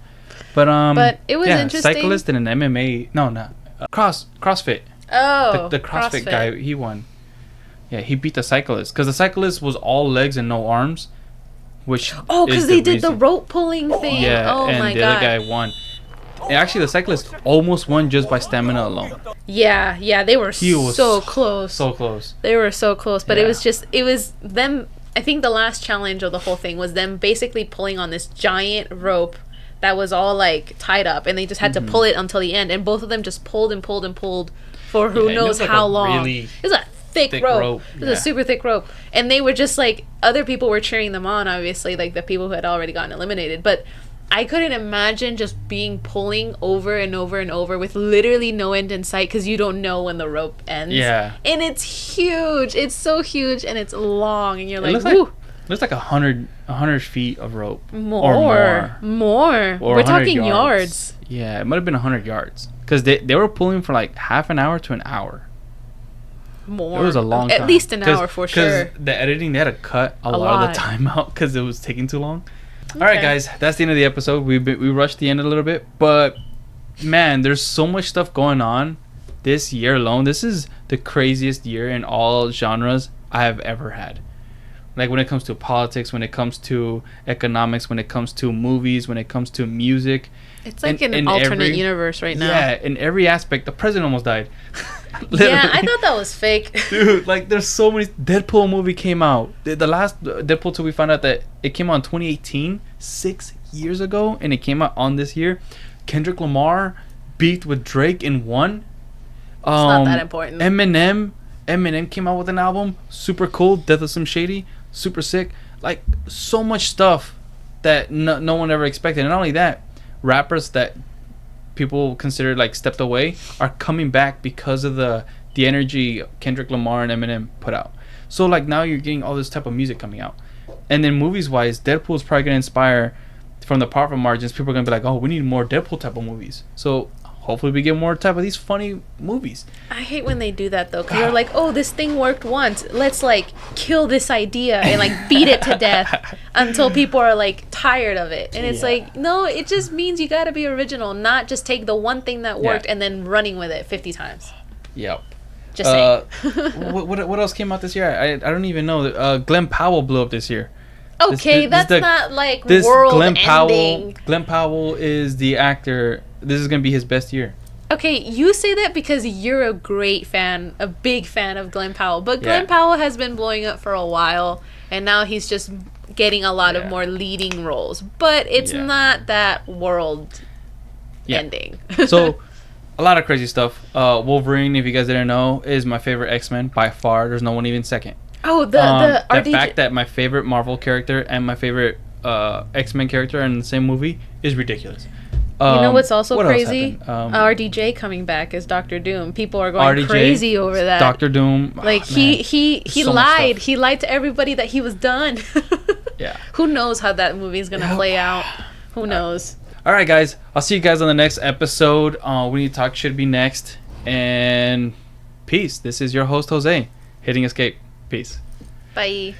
But it was interesting. Cyclist and an MMA. No, not. CrossFit. Oh. The CrossFit guy, he won. Yeah, he beat the cyclist. Because the cyclist was all legs and no arms. Which because they did the rope pulling thing. Yeah, oh and my the god. other guy won. And actually, the cyclist almost won just by stamina alone. Yeah, they were He was so close. So close. They were so close, but Yeah. it was them. I think the last challenge of the whole thing was them basically pulling on this giant rope that was all like tied up, and they just had to pull it until the end. And both of them just pulled and pulled and pulled for who Yeah, and it knows was like how a long. really It was a thick rope. It was yeah. a super thick rope, and they were just like, other people were cheering them on. Obviously, like the people who had already gotten eliminated, but. I couldn't imagine just pulling over and over and over with literally no end in sight, because you don't know when the rope ends. Yeah. And it's huge. It's so huge, and it's long, and you're It like, looks woo. looks like 100 feet of rope. More. Or More. Or We're 100 talking yards. Yeah, it might have been 100 yards. Because they were pulling for like half an hour to an hour. More. It was a long time. At least an hour for sure. Because the editing, they had to cut a lot of the time out because it was taking too long. All right, guys, that's the end of the episode. We rushed the end a little bit, but man, there's so much stuff going on this year alone. This is the craziest year in all genres I have ever had. Like when it comes to politics, when it comes to economics, when it comes to movies, when it comes to music. It's like in an alternate every- universe right now. Yeah, in every aspect. The president almost died. Yeah, I thought that was fake. Dude, like there's so many. Deadpool movie came out. The last Deadpool 2, we found out that it came out in 2018, 6 years ago, and it came out on this year. Kendrick Lamar beat with Drake and won. It's not that important. Eminem came out with an album, super cool. Death of Some Shady, super sick. Like so much stuff that no one ever expected. And not only that, rappers that people considered like stepped away are coming back because of the energy Kendrick Lamar and Eminem put out. So like now you're getting all this type of music coming out. And then movies wise, Deadpool is probably gonna inspire from the profit margins. People are gonna be like, oh, we need more Deadpool type of movies. So hopefully we get more type of these funny movies. I hate when they do that though, because they're like, oh, this thing worked once. Let's like kill this idea and like beat it to death until people are like tired of it. And it's like, no, it just means you gotta be original, not just take the one thing that worked and then running with it 50 times. Yep. Just saying. what else came out this year? I don't even know. Glenn Powell blew up this year. Okay, that's not like world ending. Glenn Powell is the actor. This is gonna be his best year. Okay, you say that because you're a big fan of Glenn Powell. But Glenn Powell has been blowing up for a while, and now he's just getting a lot of more leading roles. But it's not that world ending. So, a lot of crazy stuff. Wolverine, if you guys didn't know, is my favorite X-Men by far. There's no one even second. Oh, the fact that my favorite Marvel character and my favorite X-Men character are in the same movie is ridiculous. You know what's also what crazy? else RDJ coming back as Doctor Doom. People are going RDJ, crazy over that. Doctor Doom. Like he so lied. He lied to everybody that he was done. Yeah. Who knows how that movie's gonna play out? Who knows? All right, guys. I'll see you guys on the next episode. We Need to Talk should be next. And peace. This is your host, Jose. Hitting escape. Peace. Bye.